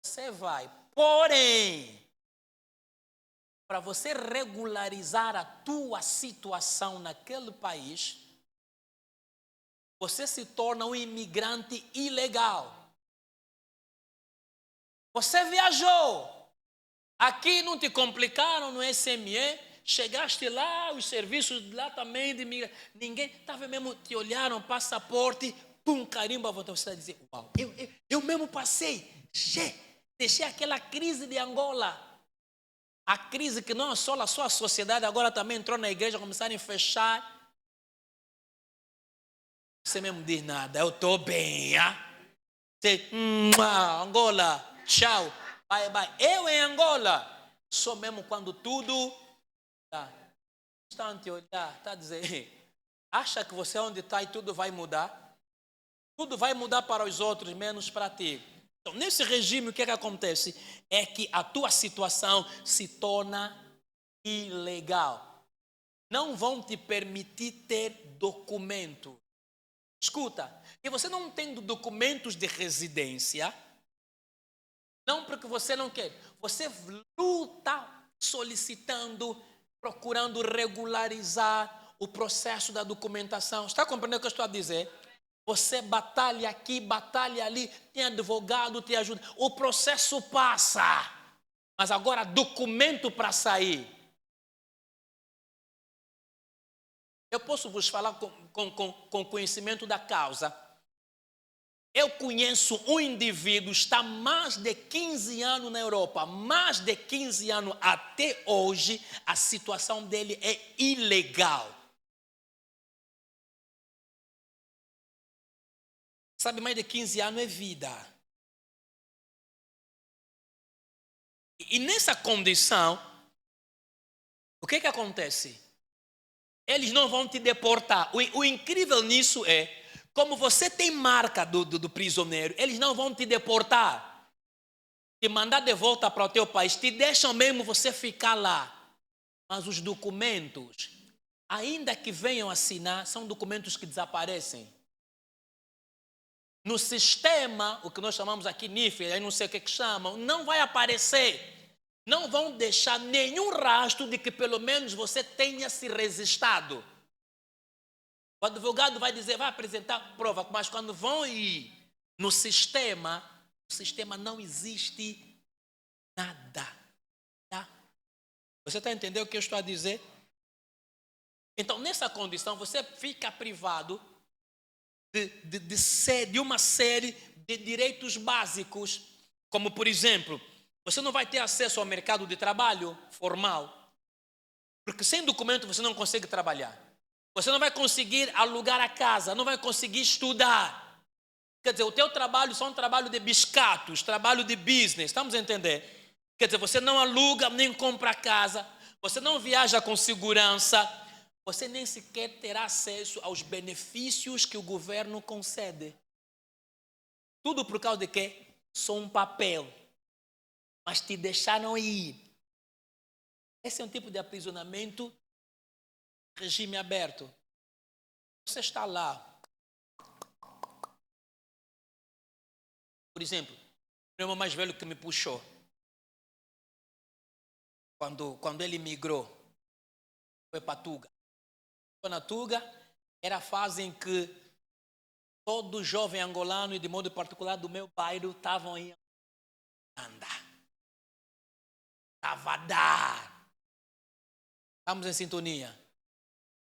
Você vai. Porém, para você regularizar a tua situação naquele país, você se torna um imigrante ilegal. Você viajou. Aqui não te complicaram no SME. Chegaste lá, os serviços lá também de imigração. Ninguém estava mesmo, te olharam, passaporte, pum, carimbo, você vai dizer, uau, eu mesmo passei. Deixei aquela crise de Angola. A crise que não assola só a sociedade, agora também entrou na igreja, começaram a fechar. Você mesmo diz nada, eu estou bem, Você, Angola, tchau, bye, bye. Eu em Angola, sou mesmo quando tudo está a te olhar, está a dizer, acha que você é onde está e tudo vai mudar? Tudo vai mudar para os outros, menos para ti. Então, nesse regime, o que acontece? É que a tua situação se torna ilegal. Não vão te permitir ter documento. Escuta, e você não tendo documentos de residência, não porque você não quer, você luta solicitando, procurando regularizar o processo da documentação. Está compreendendo o que eu estou a dizer? Você batalha aqui, batalha ali, tem advogado, te ajuda. O processo passa, mas agora documento para sair. Eu posso vos falar com conhecimento da causa. Eu conheço um indivíduo, está há mais de 15 anos na Europa, mais de 15 anos até hoje, a situação dele é ilegal. Sabe, mais de 15 anos é vida. E nessa condição, o que acontece? Eles não vão te deportar. O incrível nisso é, como você tem marca do prisioneiro, eles não vão te deportar. Te mandar de volta para o teu país, te deixam mesmo você ficar lá. Mas os documentos, ainda que venham assinar, são documentos que desaparecem. No sistema, o que nós chamamos aqui NIF, aí não sei o que chamam, não vai aparecer. Não vão deixar nenhum rastro de que pelo menos você tenha se registrado. O advogado vai dizer, vai apresentar prova, mas quando vão ir no sistema, o sistema não existe nada. Tá? Você está entendendo o que eu estou a dizer? Então, nessa condição, você fica privado de uma série de direitos básicos, como, por exemplo, você não vai ter acesso ao mercado de trabalho formal, porque sem documento você não consegue trabalhar. Você não vai conseguir alugar a casa, não vai conseguir estudar. Quer dizer, o teu trabalho só um trabalho de biscatos, trabalho de business, estamos a entender? Quer dizer, você não aluga nem compra casa, você não viaja com segurança, você nem sequer terá acesso aos benefícios que o governo concede. Tudo por causa de quê? Só um papel. Mas te deixaram ir. Esse é um tipo de aprisionamento, regime aberto. Você está lá. Por exemplo, o irmão mais velho que me puxou. Quando ele migrou, foi para Tuga. Na Tuga, era a fase em que todo jovem angolano, e de modo particular do meu bairro, estavam em andar. Estava a dar. Estamos em sintonia.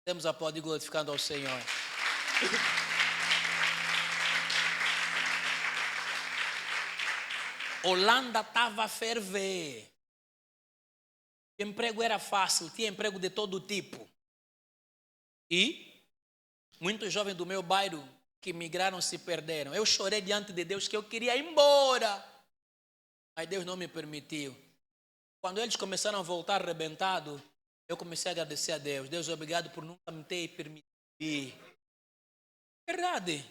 Temos aplauso glorificando ao Senhor. Holanda estava a ferver. O emprego era fácil, tinha emprego de todo tipo. E muitos jovens do meu bairro que migraram se perderam. Eu chorei diante de Deus que eu queria ir embora. Mas Deus não me permitiu. Quando eles começaram a voltar arrebentados, eu comecei a agradecer a Deus. Deus, obrigado por nunca me ter permitido ir. Verdade.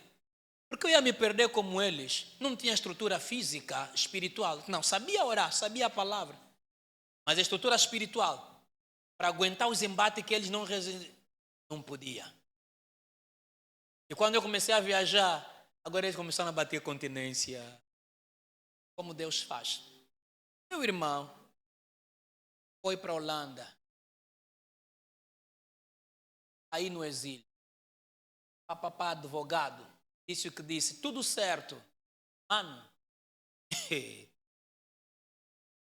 Porque eu ia me perder como eles. Não tinha estrutura física, espiritual. Não, sabia orar, sabia a palavra. Mas a estrutura espiritual, para aguentar os embates que eles não podia. E quando eu comecei a viajar, agora eles começaram a bater continência. Como Deus faz. Meu irmão foi para a Holanda. Aí no exílio. Papapá, advogado, disse o que disse. Tudo certo. Mano,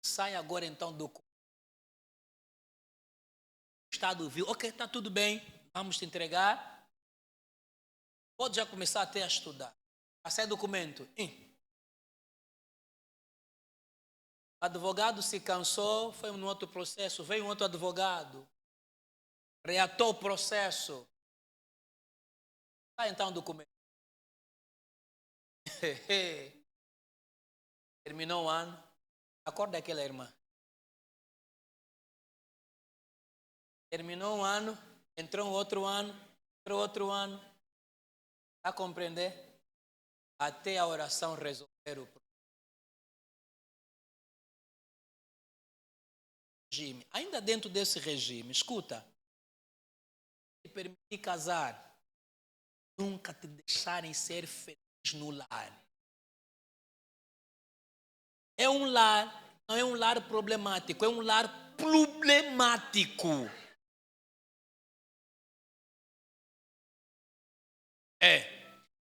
sai agora então do Estado viu. Ok, está tudo bem. Vamos te entregar. Pode já começar até a estudar. Passei documento. O advogado se cansou, foi num outro processo. Veio um outro advogado. Reatou o processo. Sai então o documento. Terminou o ano. Acorda aquela irmã. Terminou um ano, entrou outro ano, entrou outro ano. A compreender? Até a oração resolver o regime. Ainda dentro desse regime, escuta, te permitir casar, nunca te deixarem ser feliz no lar. É um lar, não é um lar problemático, é um lar problemático.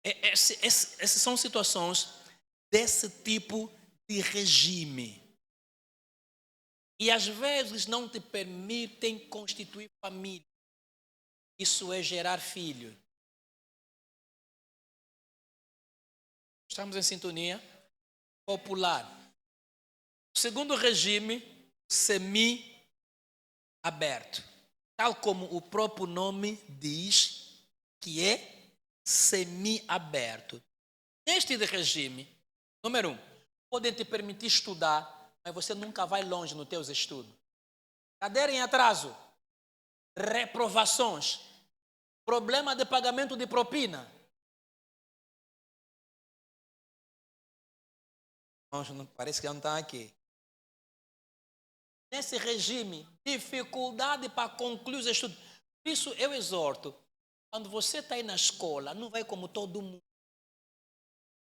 Essas são situações desse tipo de regime. E às vezes não te permitem constituir família. Isso é gerar filho. Estamos em sintonia? Popular. O segundo regime, semi-aberto. Tal como o próprio nome diz, que é semi-aberto. Neste regime, número 1, podem te permitir estudar, mas você nunca vai longe nos teus estudos. Cadeira em atraso, reprovações, problema de pagamento de propina. Parece que não está aqui. Nesse regime, dificuldade para concluir os estudos. Por isso eu exorto, quando você está aí na escola, não vai como todo mundo.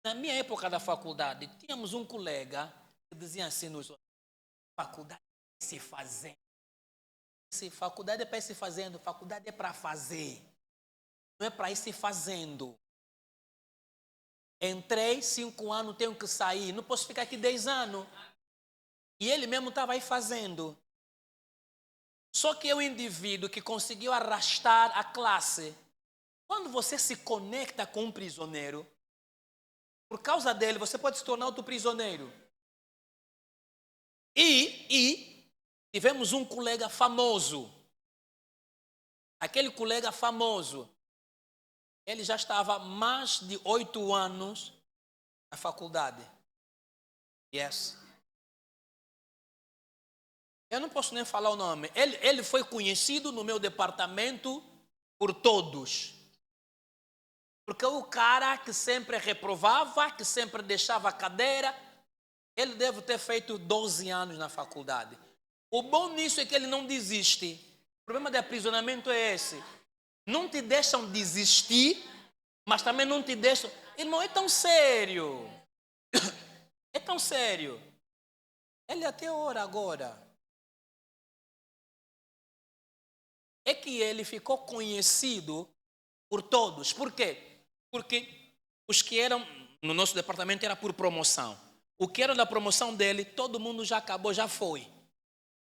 Na minha época da faculdade, tínhamos um colega que dizia assim nos faculdade é se fazendo. Faculdade é para ir se fazendo, faculdade é para fazer. Não é para ir se fazendo. Entrei, 5 anos, tenho que sair. Não posso ficar aqui 10 anos. E ele mesmo estava aí fazendo. Só que é o indivíduo que conseguiu arrastar a classe. Quando você se conecta com um prisioneiro, por causa dele, você pode se tornar outro prisioneiro. E tivemos um colega famoso. Aquele colega famoso, ele já estava há mais de 8 anos na faculdade. Yes. Eu não posso nem falar o nome. Ele foi conhecido no meu departamento por todos. Porque o cara que sempre reprovava, que sempre deixava a cadeira, ele deve ter feito 12 anos na faculdade. O bom nisso é que ele não desiste. O problema de aprisionamento é esse. Não te deixam desistir, mas também não te deixam... Irmão, é tão sério. É tão sério. Ele até ora agora. É que ele ficou conhecido por todos. Por quê? Porque os que eram no nosso departamento era por promoção. O que era da promoção dele, todo mundo já acabou, já foi.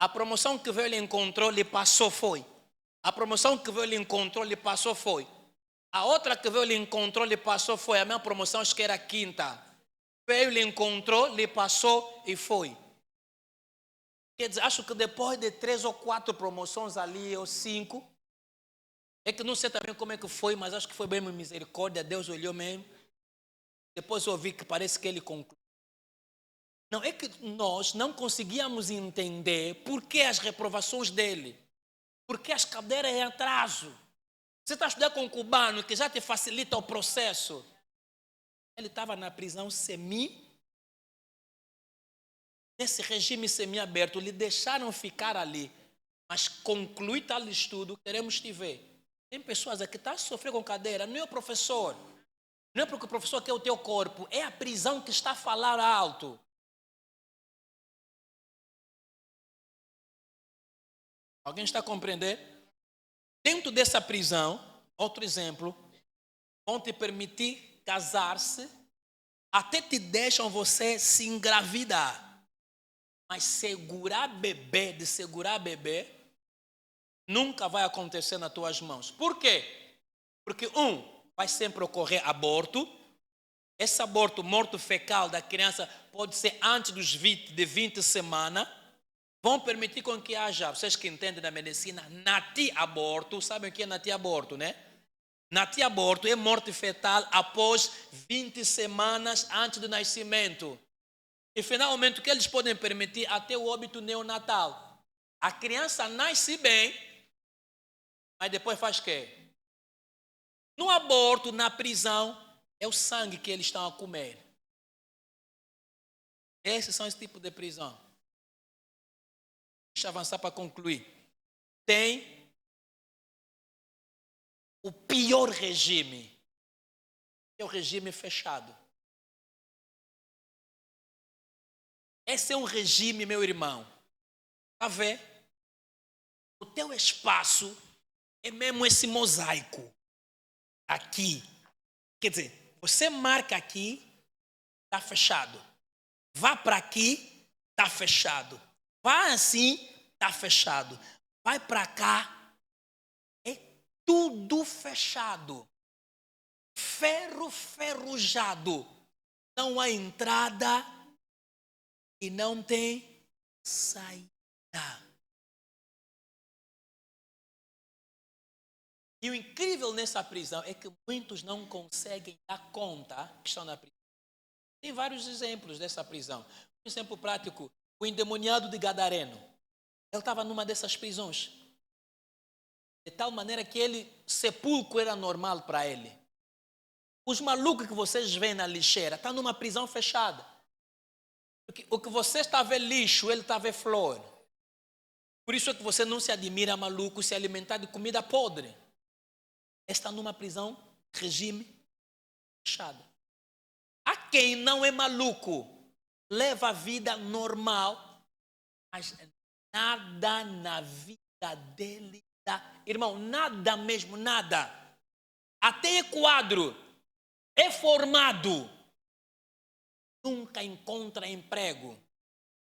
A promoção que veio, ele encontrou, lhe passou, foi. A promoção que veio, ele encontrou, lhe passou, foi. A outra que veio, ele encontrou, lhe passou, foi. A minha promoção, acho que era a quinta. Veio, lhe encontrou, lhe passou e foi. Quer dizer, acho que depois de 3 ou 4 promoções ali, ou 5, é que não sei também como é que foi, mas acho que foi bem misericórdia, Deus olhou mesmo. Depois eu ouvi que parece que ele concluiu. Não, é que nós não conseguíamos entender por que as reprovações dele, por que as cadeiras em atraso. Você está estudando com um cubano que já te facilita o processo. Ele estava na prisão nesse regime semi-aberto, lhe deixaram ficar ali, mas conclui tal estudo, queremos te ver. Tem pessoas aqui que estão a sofrer com cadeira, não é o professor, não é porque o professor quer o teu corpo, é a prisão que está a falar alto. Alguém está a compreender? Dentro dessa prisão, outro exemplo, vão te permitir casar-se, até te deixam você se engravidar. Mas segurar bebê, nunca vai acontecer nas tuas mãos. Por quê? Porque vai sempre ocorrer aborto. Esse aborto morto fecal da criança pode ser antes dos 20 semanas. Vão permitir com que haja, vocês que entendem da medicina, nati-aborto. Sabem o que é nati-aborto, né? Nati-aborto é morte fetal após 20 semanas antes do nascimento. E finalmente o que eles podem permitir até o óbito neonatal. A criança nasce bem, mas depois faz o quê? No aborto, na prisão, é o sangue que eles estão a comer. Esses são esse tipo de prisão. Deixa eu avançar para concluir. Tem o pior regime, que é o regime fechado. Esse é um regime, meu irmão. Está vendo? O teu espaço é mesmo esse mosaico. Aqui. Quer dizer, você marca aqui, está fechado. Vá para aqui, está fechado. Vá assim, está fechado. Vai para cá, é tudo fechado. Ferro ferrujado. Não há entrada e não tem saída. E o incrível nessa prisão é que muitos não conseguem dar conta que estão na prisão. Tem vários exemplos dessa prisão. Um exemplo prático, o endemoniado de Gadareno. Ele estava numa dessas prisões. De tal maneira que sepulcro era normal para ele. Os malucos que vocês veem na lixeira estão numa prisão fechada. Porque o que você está a ver lixo, ele está a ver flor. Por isso é que você não se admira maluco se alimentar de comida podre. Está numa prisão, regime fechado. Há quem não é maluco, leva a vida normal, mas nada na vida dele dá. Irmão, nada mesmo, nada. Até é quadro, é formado, nunca encontra emprego,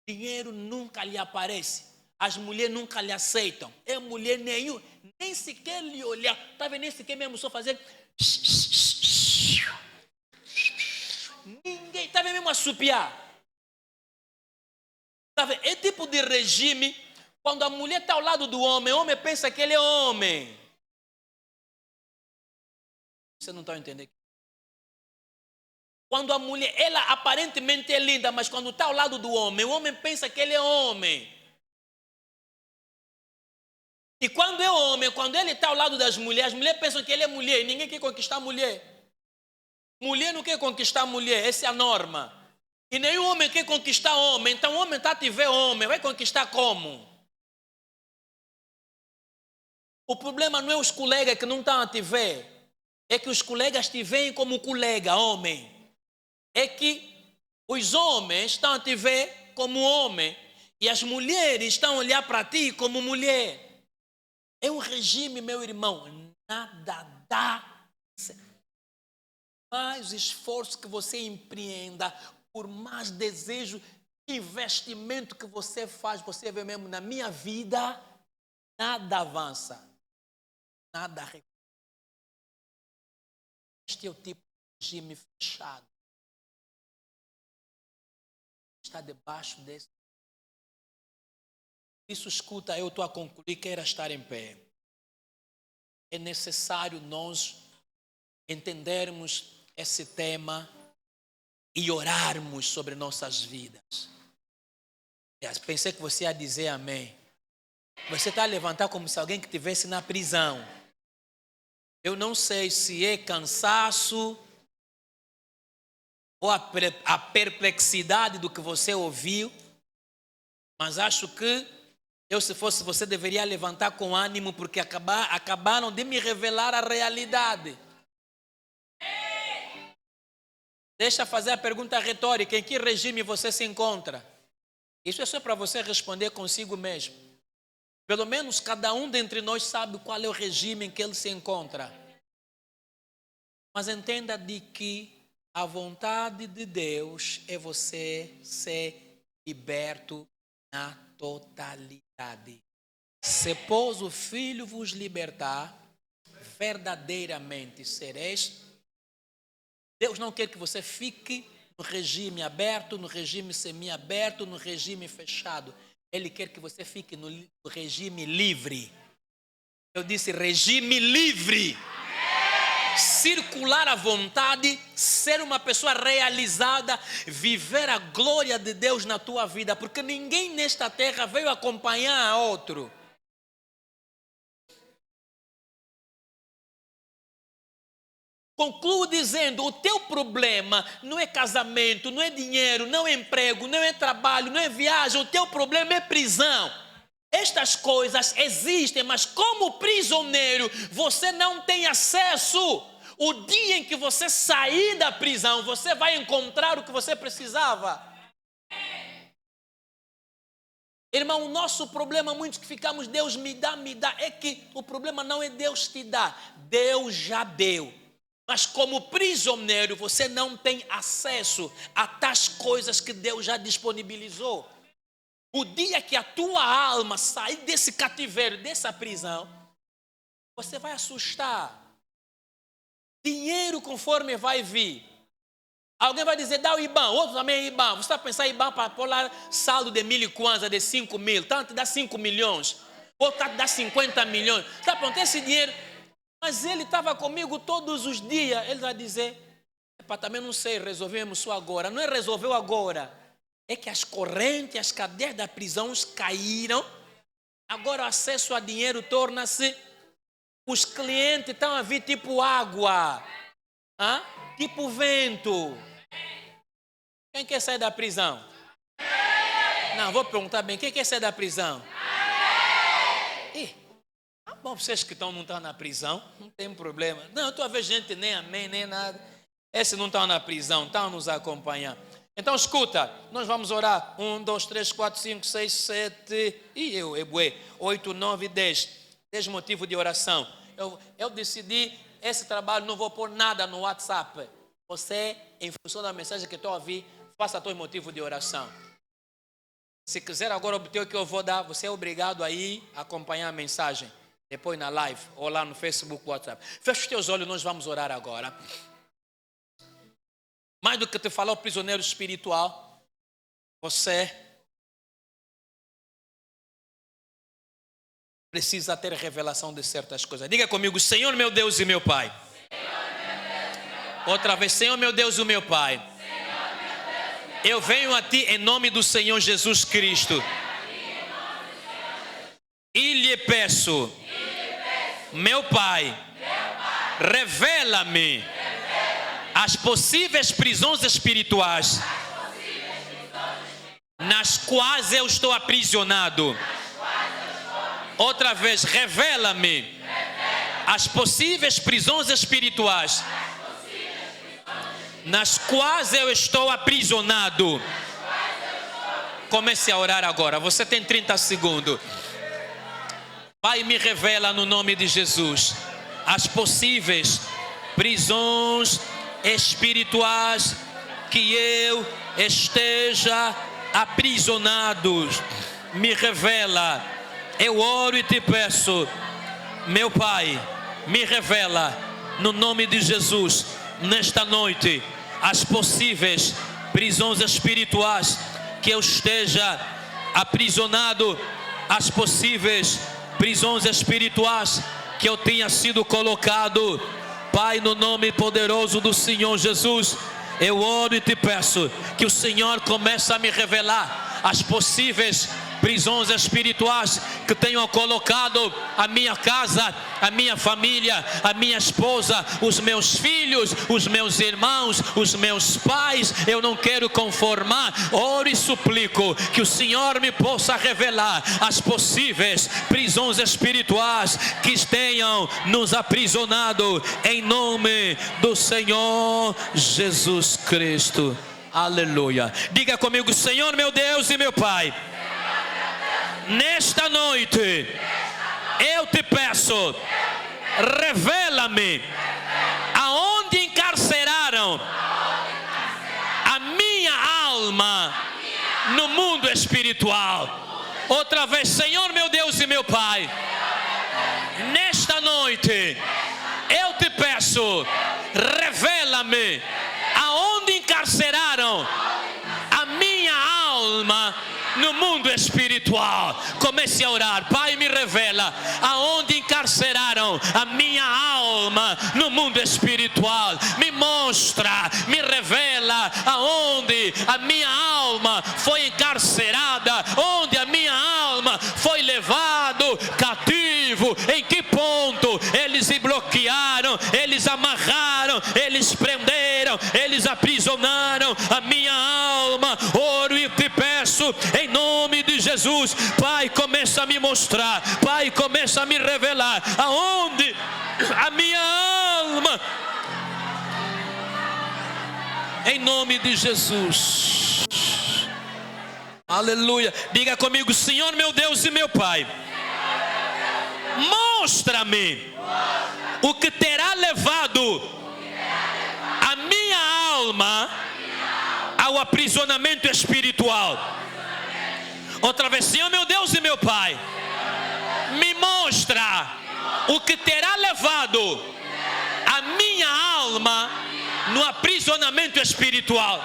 dinheiro nunca lhe aparece, as mulheres nunca lhe aceitam, é mulher nenhuma, nem sequer lhe olhar, está vendo, nem sequer mesmo só fazer... Ninguém está mesmo a assopiar. Tá vendo? É tipo de regime, quando a mulher está ao lado do homem, o homem pensa que ele é homem. Você não está entendendo? Quando a mulher, ela aparentemente é linda, mas quando está ao lado do homem, o homem pensa que ele é homem. E quando é homem, quando ele está ao lado das mulheres, as mulheres pensam que ele é mulher e ninguém quer conquistar a mulher. Mulher não quer conquistar mulher, essa é a norma. E nenhum homem quer conquistar homem. Então o homem está a te ver homem, vai conquistar como? O problema não é os colegas que não estão a te ver. É que os colegas te veem como colega, homem. É que os homens estão a te ver como homem. E as mulheres estão a olhar para ti como mulher. É um regime, meu irmão. Nada dá certo. Mais esforço que você empreenda, por mais desejo, investimento que você faz, você vê mesmo, na minha vida, nada avança. Nada recupera. Este é o tipo de regime fechado. Está debaixo desse. Isso, escuta, eu estou a concluir, queira estar em pé. É necessário nós entendermos esse tema e orarmos sobre nossas vidas. Pensei que você ia dizer amém. Você está a levantar como se alguém que estivesse na prisão. Eu não sei se é cansaço ou a perplexidade do que você ouviu, mas acho que eu, se fosse você, deveria levantar com ânimo, porque acabaram de me revelar a realidade. Deixa eu fazer a pergunta retórica: em que regime você se encontra? Isso é só para você responder consigo mesmo. Pelo menos cada um dentre nós sabe qual é o regime em que ele se encontra. Mas entenda de que a vontade de Deus é você ser liberto na totalidade. Se pois o Filho vos libertar, verdadeiramente sereis. Deus não quer que você fique no regime aberto, no regime semi-aberto, no regime fechado. Ele quer que você fique no regime livre. Eu disse regime livre. Circular à vontade, ser uma pessoa realizada, viver a glória de Deus na tua vida, porque ninguém nesta terra veio acompanhar a outro. Concluo dizendo: o teu problema não é casamento, não é dinheiro, não é emprego, não é trabalho, não é viagem, o teu problema é prisão. Estas coisas existem, mas como prisioneiro, você não tem acesso. O dia em que você sair da prisão, você vai encontrar o que você precisava. Irmão, o nosso problema, muitos que ficamos, Deus me dá, é que o problema não é Deus te dar, Deus já deu. Mas como prisioneiro, você não tem acesso a tais coisas que Deus já disponibilizou. O dia que a tua alma sair desse cativeiro, dessa prisão, você vai assustar. Dinheiro conforme vai vir. Alguém vai dizer, dá o IBAN, outro também é IBAN. Você está pensando em IBAN para pôr lá saldo de 1.000 kwanza, de 5 mil. Tanto dá 5 milhões. Outro dá 50 milhões. Está pronto, esse dinheiro. Mas ele estava comigo todos os dias. Ele vai dizer, também não sei, resolvemos isso agora. Não é resolveu agora. É que as correntes, as cadeias da prisão caíram. Agora o acesso a dinheiro torna-se... Os clientes estão a vir tipo água. Tipo vento. Quem quer sair da prisão? Não, vou perguntar bem. Quem quer sair da prisão? Bom, vocês que não estão na prisão, não tem problema. Não, eu estou a ver gente nem amém, nem nada. Esses não estão na prisão, estão a nos acompanhar. Então escuta, nós vamos orar. 1, 2, 3, 4, 5, 6, 7, 8, 9, 10. 10 motivos de oração. Eu decidi, esse trabalho não vou pôr nada no WhatsApp. Você, em função da mensagem que estou a ouvir, faça dois motivos de oração. Se quiser agora obter o que eu vou dar, você é obrigado a ir acompanhar a mensagem. Depois na live, ou lá no Facebook, WhatsApp. Fecha os teus olhos, nós vamos orar agora. Mais do que te falar o prisioneiro espiritual, você precisa ter revelação de certas coisas. Diga comigo, Senhor meu Deus e meu Pai. Outra vez, Senhor meu Deus e meu Pai. Eu venho a Ti em nome do Senhor Jesus Cristo. E lhe peço, meu Pai, revela-me as possíveis prisões espirituais nas quais eu estou aprisionado. Outra vez, revela-me as possíveis prisões espirituais nas quais eu estou aprisionado. Comece a orar agora. Você tem 30 segundos. Pai, me revela no nome de Jesus as possíveis prisões espirituais que eu esteja aprisionado. Me revela. Eu oro e te peço, meu Pai, me revela no nome de Jesus nesta noite as possíveis prisões espirituais que eu esteja aprisionado, as possíveis prisões espirituais que eu tenha sido colocado. Pai, no nome poderoso do Senhor Jesus, eu oro e te peço que o Senhor comece a me revelar as possíveis prisões espirituais que tenham colocado a minha casa, a minha família, a minha esposa, os meus filhos, os meus irmãos, os meus pais. Eu não quero conformar. Oro e suplico que o Senhor me possa revelar as possíveis prisões espirituais que tenham nos aprisionado, em nome do Senhor Jesus Cristo. Aleluia. Diga comigo: Senhor meu Deus e meu Pai, nesta noite eu te peço, revela-me aonde encarceraram a minha alma no mundo espiritual. Outra vez, Senhor meu Deus e meu Pai, nesta noite eu te peço, revela-me aonde encarceraram a minha alma no mundo espiritual. Comece a orar. Pai, me revela aonde encarceraram a minha alma no mundo espiritual. Me mostra, me revela aonde a minha alma foi encarcerada, onde a minha alma foi levado cativo, em que ponto eles se bloquearam, eles amarraram, eles prenderam, eles aprisionaram a minha alma. Oro e te peço em nome de Jesus, Pai, começa a me mostrar, Pai, começa a me revelar aonde a minha alma, em nome de Jesus. Aleluia. Diga comigo: Senhor meu Deus e meu Pai, mostra-me o que terá levado a minha alma ao aprisionamento espiritual. Outra vez, Senhor meu Deus e meu Pai, me mostra o que terá levado a minha alma no aprisionamento espiritual.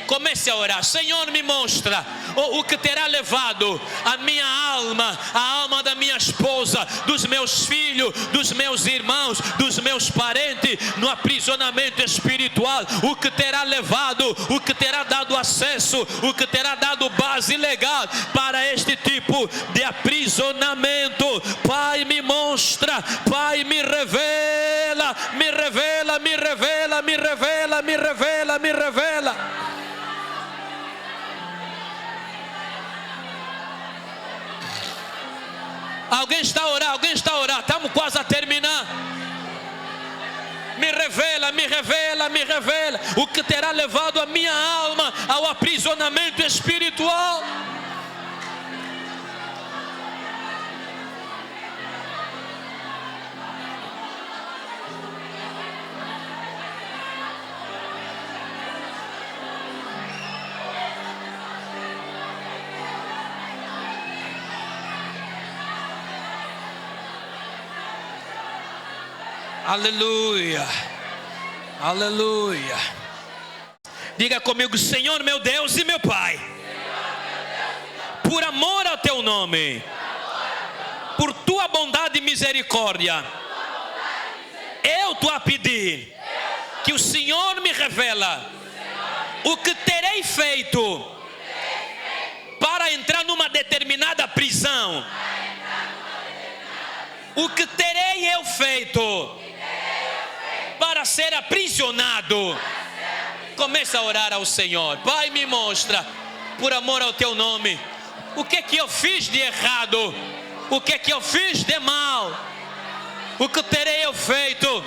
Comece a orar. Senhor, me mostra o que terá levado a minha alma, a alma da minha esposa, dos meus filhos, dos meus irmãos, dos meus parentes, no aprisionamento espiritual. O que terá levado, o que terá dado acesso, o que terá dado base legal para este tipo de aprisionamento. Pai, me mostra. Pai, me revela, me revela, me revela, me revela, me revela, me revela. Alguém está a orar, alguém está a orar. Estamos quase a terminar. Me revela, me revela, me revela o que terá levado a minha alma ao aprisionamento espiritual. Aleluia, aleluia. Diga comigo: Senhor meu Deus e meu Pai, por amor ao teu nome, por tua bondade e misericórdia, eu estou a pedir que o Senhor me revela o que terei feito para entrar numa determinada prisão. O que terei eu feito para ser aprisionado. Começa a orar ao Senhor. Pai, me mostra, por amor ao teu nome, o que é que eu fiz de errado, o que é que eu fiz de mal, o que terei eu feito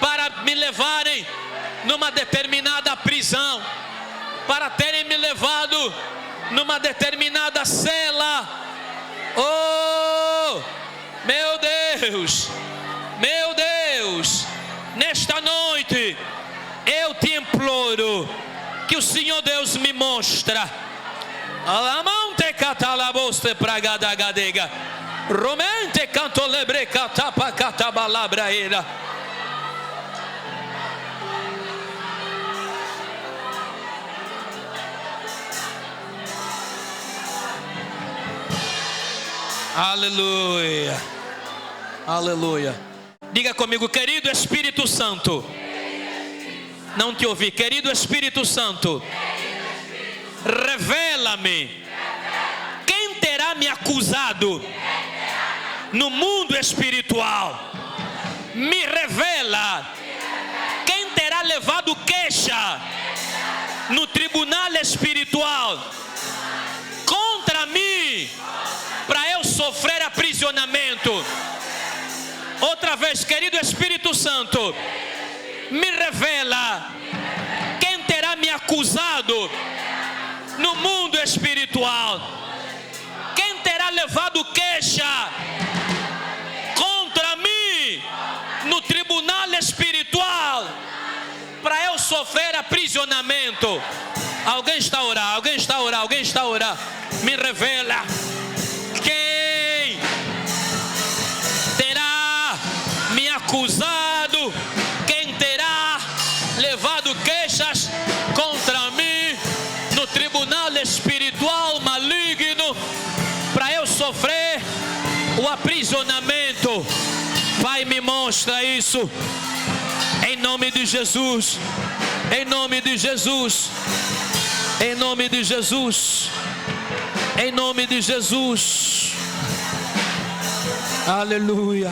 para me levarem numa determinada prisão, para terem me levado numa determinada cela. Oh, meu Deus, nesta noite eu te imploro que o Senhor Deus me mostra. Alamante catalaboste pragadagadega, romente cantolebre catapa catabalabraera. Aleluia, aleluia. Diga comigo, querido Espírito Santo. Não te ouvi. Querido Espírito Santo, revela-me quem terá me acusado no mundo espiritual. Me revela quem terá levado queixa no tribunal espiritual contra mim, para eu sofrer aprisionamento. Outra vez, querido Espírito Santo, me revela quem terá me acusado no mundo espiritual, quem terá levado queixa contra mim no tribunal espiritual, para eu sofrer aprisionamento. Alguém está a orar, alguém está a orar, alguém está a orar. Me revela quem terá me acusado, quem terá levado queixas contra mim no tribunal espiritual maligno, para eu sofrer o aprisionamento. Pai, me mostra isso, em nome de Jesus, em nome de Jesus, em nome de Jesus, em nome de Jesus. Aleluia.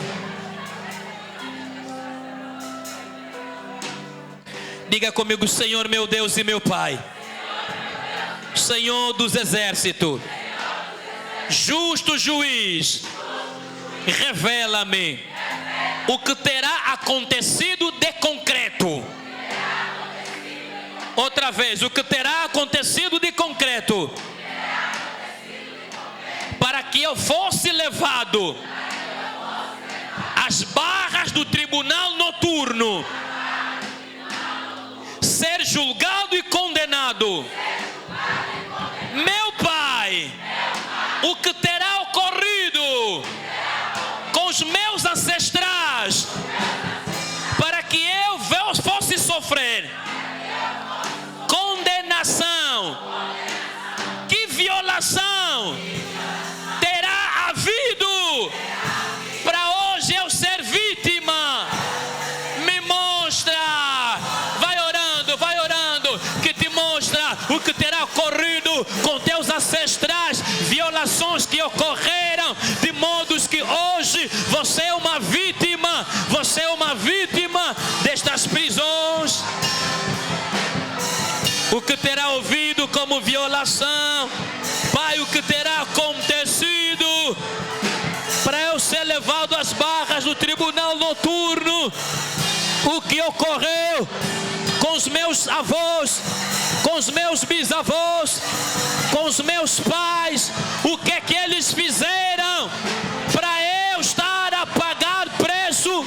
Diga comigo, Senhor meu Deus e meu Pai, Senhor dos exércitos, justo juiz, revela-me o que terá acontecido de concreto. Outra vez, o que terá acontecido de concreto, para que eu fosse levado às barras do tribunal noturno, ser julgado e condenado. Meu Pai, o que terá ocorrido com os meus ancestrais, para que eu fosse sofrer condenação, que violação terá havido para hoje eu ser vítima. Me mostra, vai orando, que te mostra o que terá ocorrido com teus ancestrais, violações que ocorreram, de modos que hoje você é uma vítima destas prisões. O que terá ouvido como violação, Pai, o que terá acontecido para eu ser levado às barras do tribunal noturno, o que ocorreu com os meus avós, com os meus bisavós, com os meus pais, o que é que eles fizeram para eu estar a pagar preço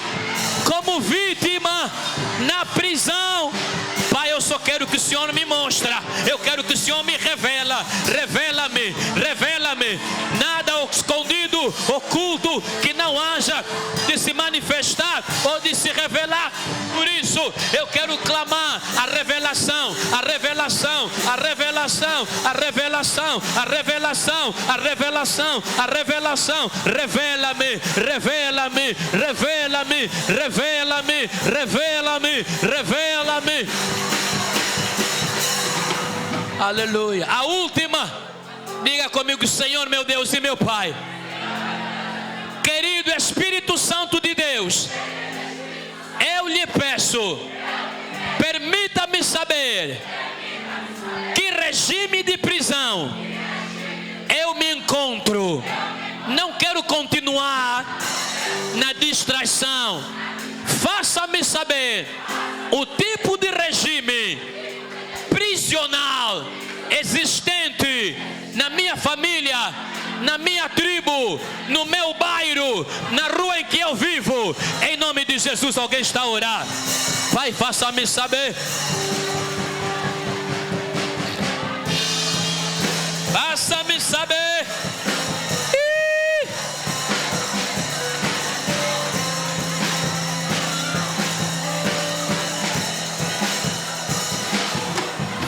como vítima na prisão. Pai, eu só quero que o Senhor me mostre, eu quero que o Senhor me revela-me, nada escondido, oculto, que não haja de se manifestar ou de se revelar. Por isso, eu quero clamar a revelação, revela-me. Aleluia. A última, diga comigo, Senhor meu Deus e meu Pai, querido Espírito Santo de Deus, eu lhe peço, permita-me saber que regime de prisão eu me encontro. Não quero continuar na distração. Faça-me saber o tipo de regime prisional existente na minha família, na minha tribo, no meu bairro, na rua em que eu vivo. Em nome de Jesus, alguém está a orar? Pai, faça-me saber. Faça-me saber.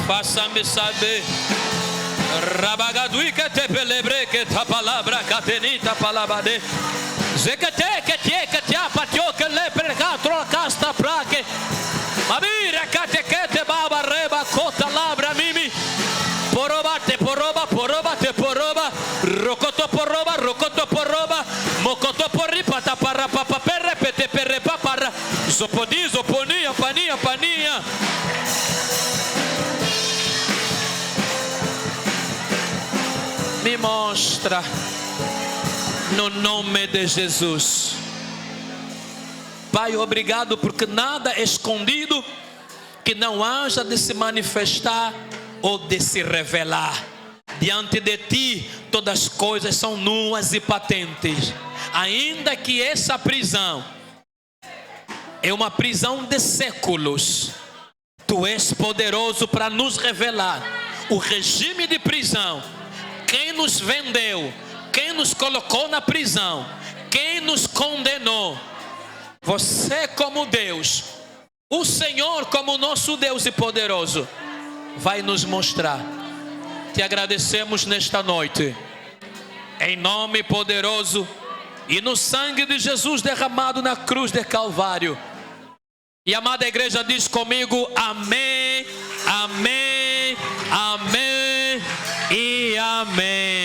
Faça-me saber. Rabagaduica te pelebre que ta palavra catenita palabade. Zekete que te apatio que le pregatro casta praque. Mabira catequete baba reba cota labra mimi. Poroba te poroba, poroba te poroba. Rocoto poroba. Mocoto porripa ta para papa perre pete perre papara. Zopodi zoponia pania. Me mostra, no nome de Jesus. Pai, obrigado porque nada é escondido que não haja de se manifestar ou de se revelar. Diante de ti todas as coisas são nuas e patentes. Ainda que essa prisão é uma prisão de séculos, tu és poderoso para nos revelar o regime de prisão. Quem nos vendeu, quem nos colocou na prisão, quem nos condenou. Você como Deus, o Senhor como nosso Deus e poderoso, vai nos mostrar. Te agradecemos nesta noite, em nome poderoso e no sangue de Jesus derramado na cruz de Calvário. E a amada igreja diz comigo: amém, amém, amém e amém.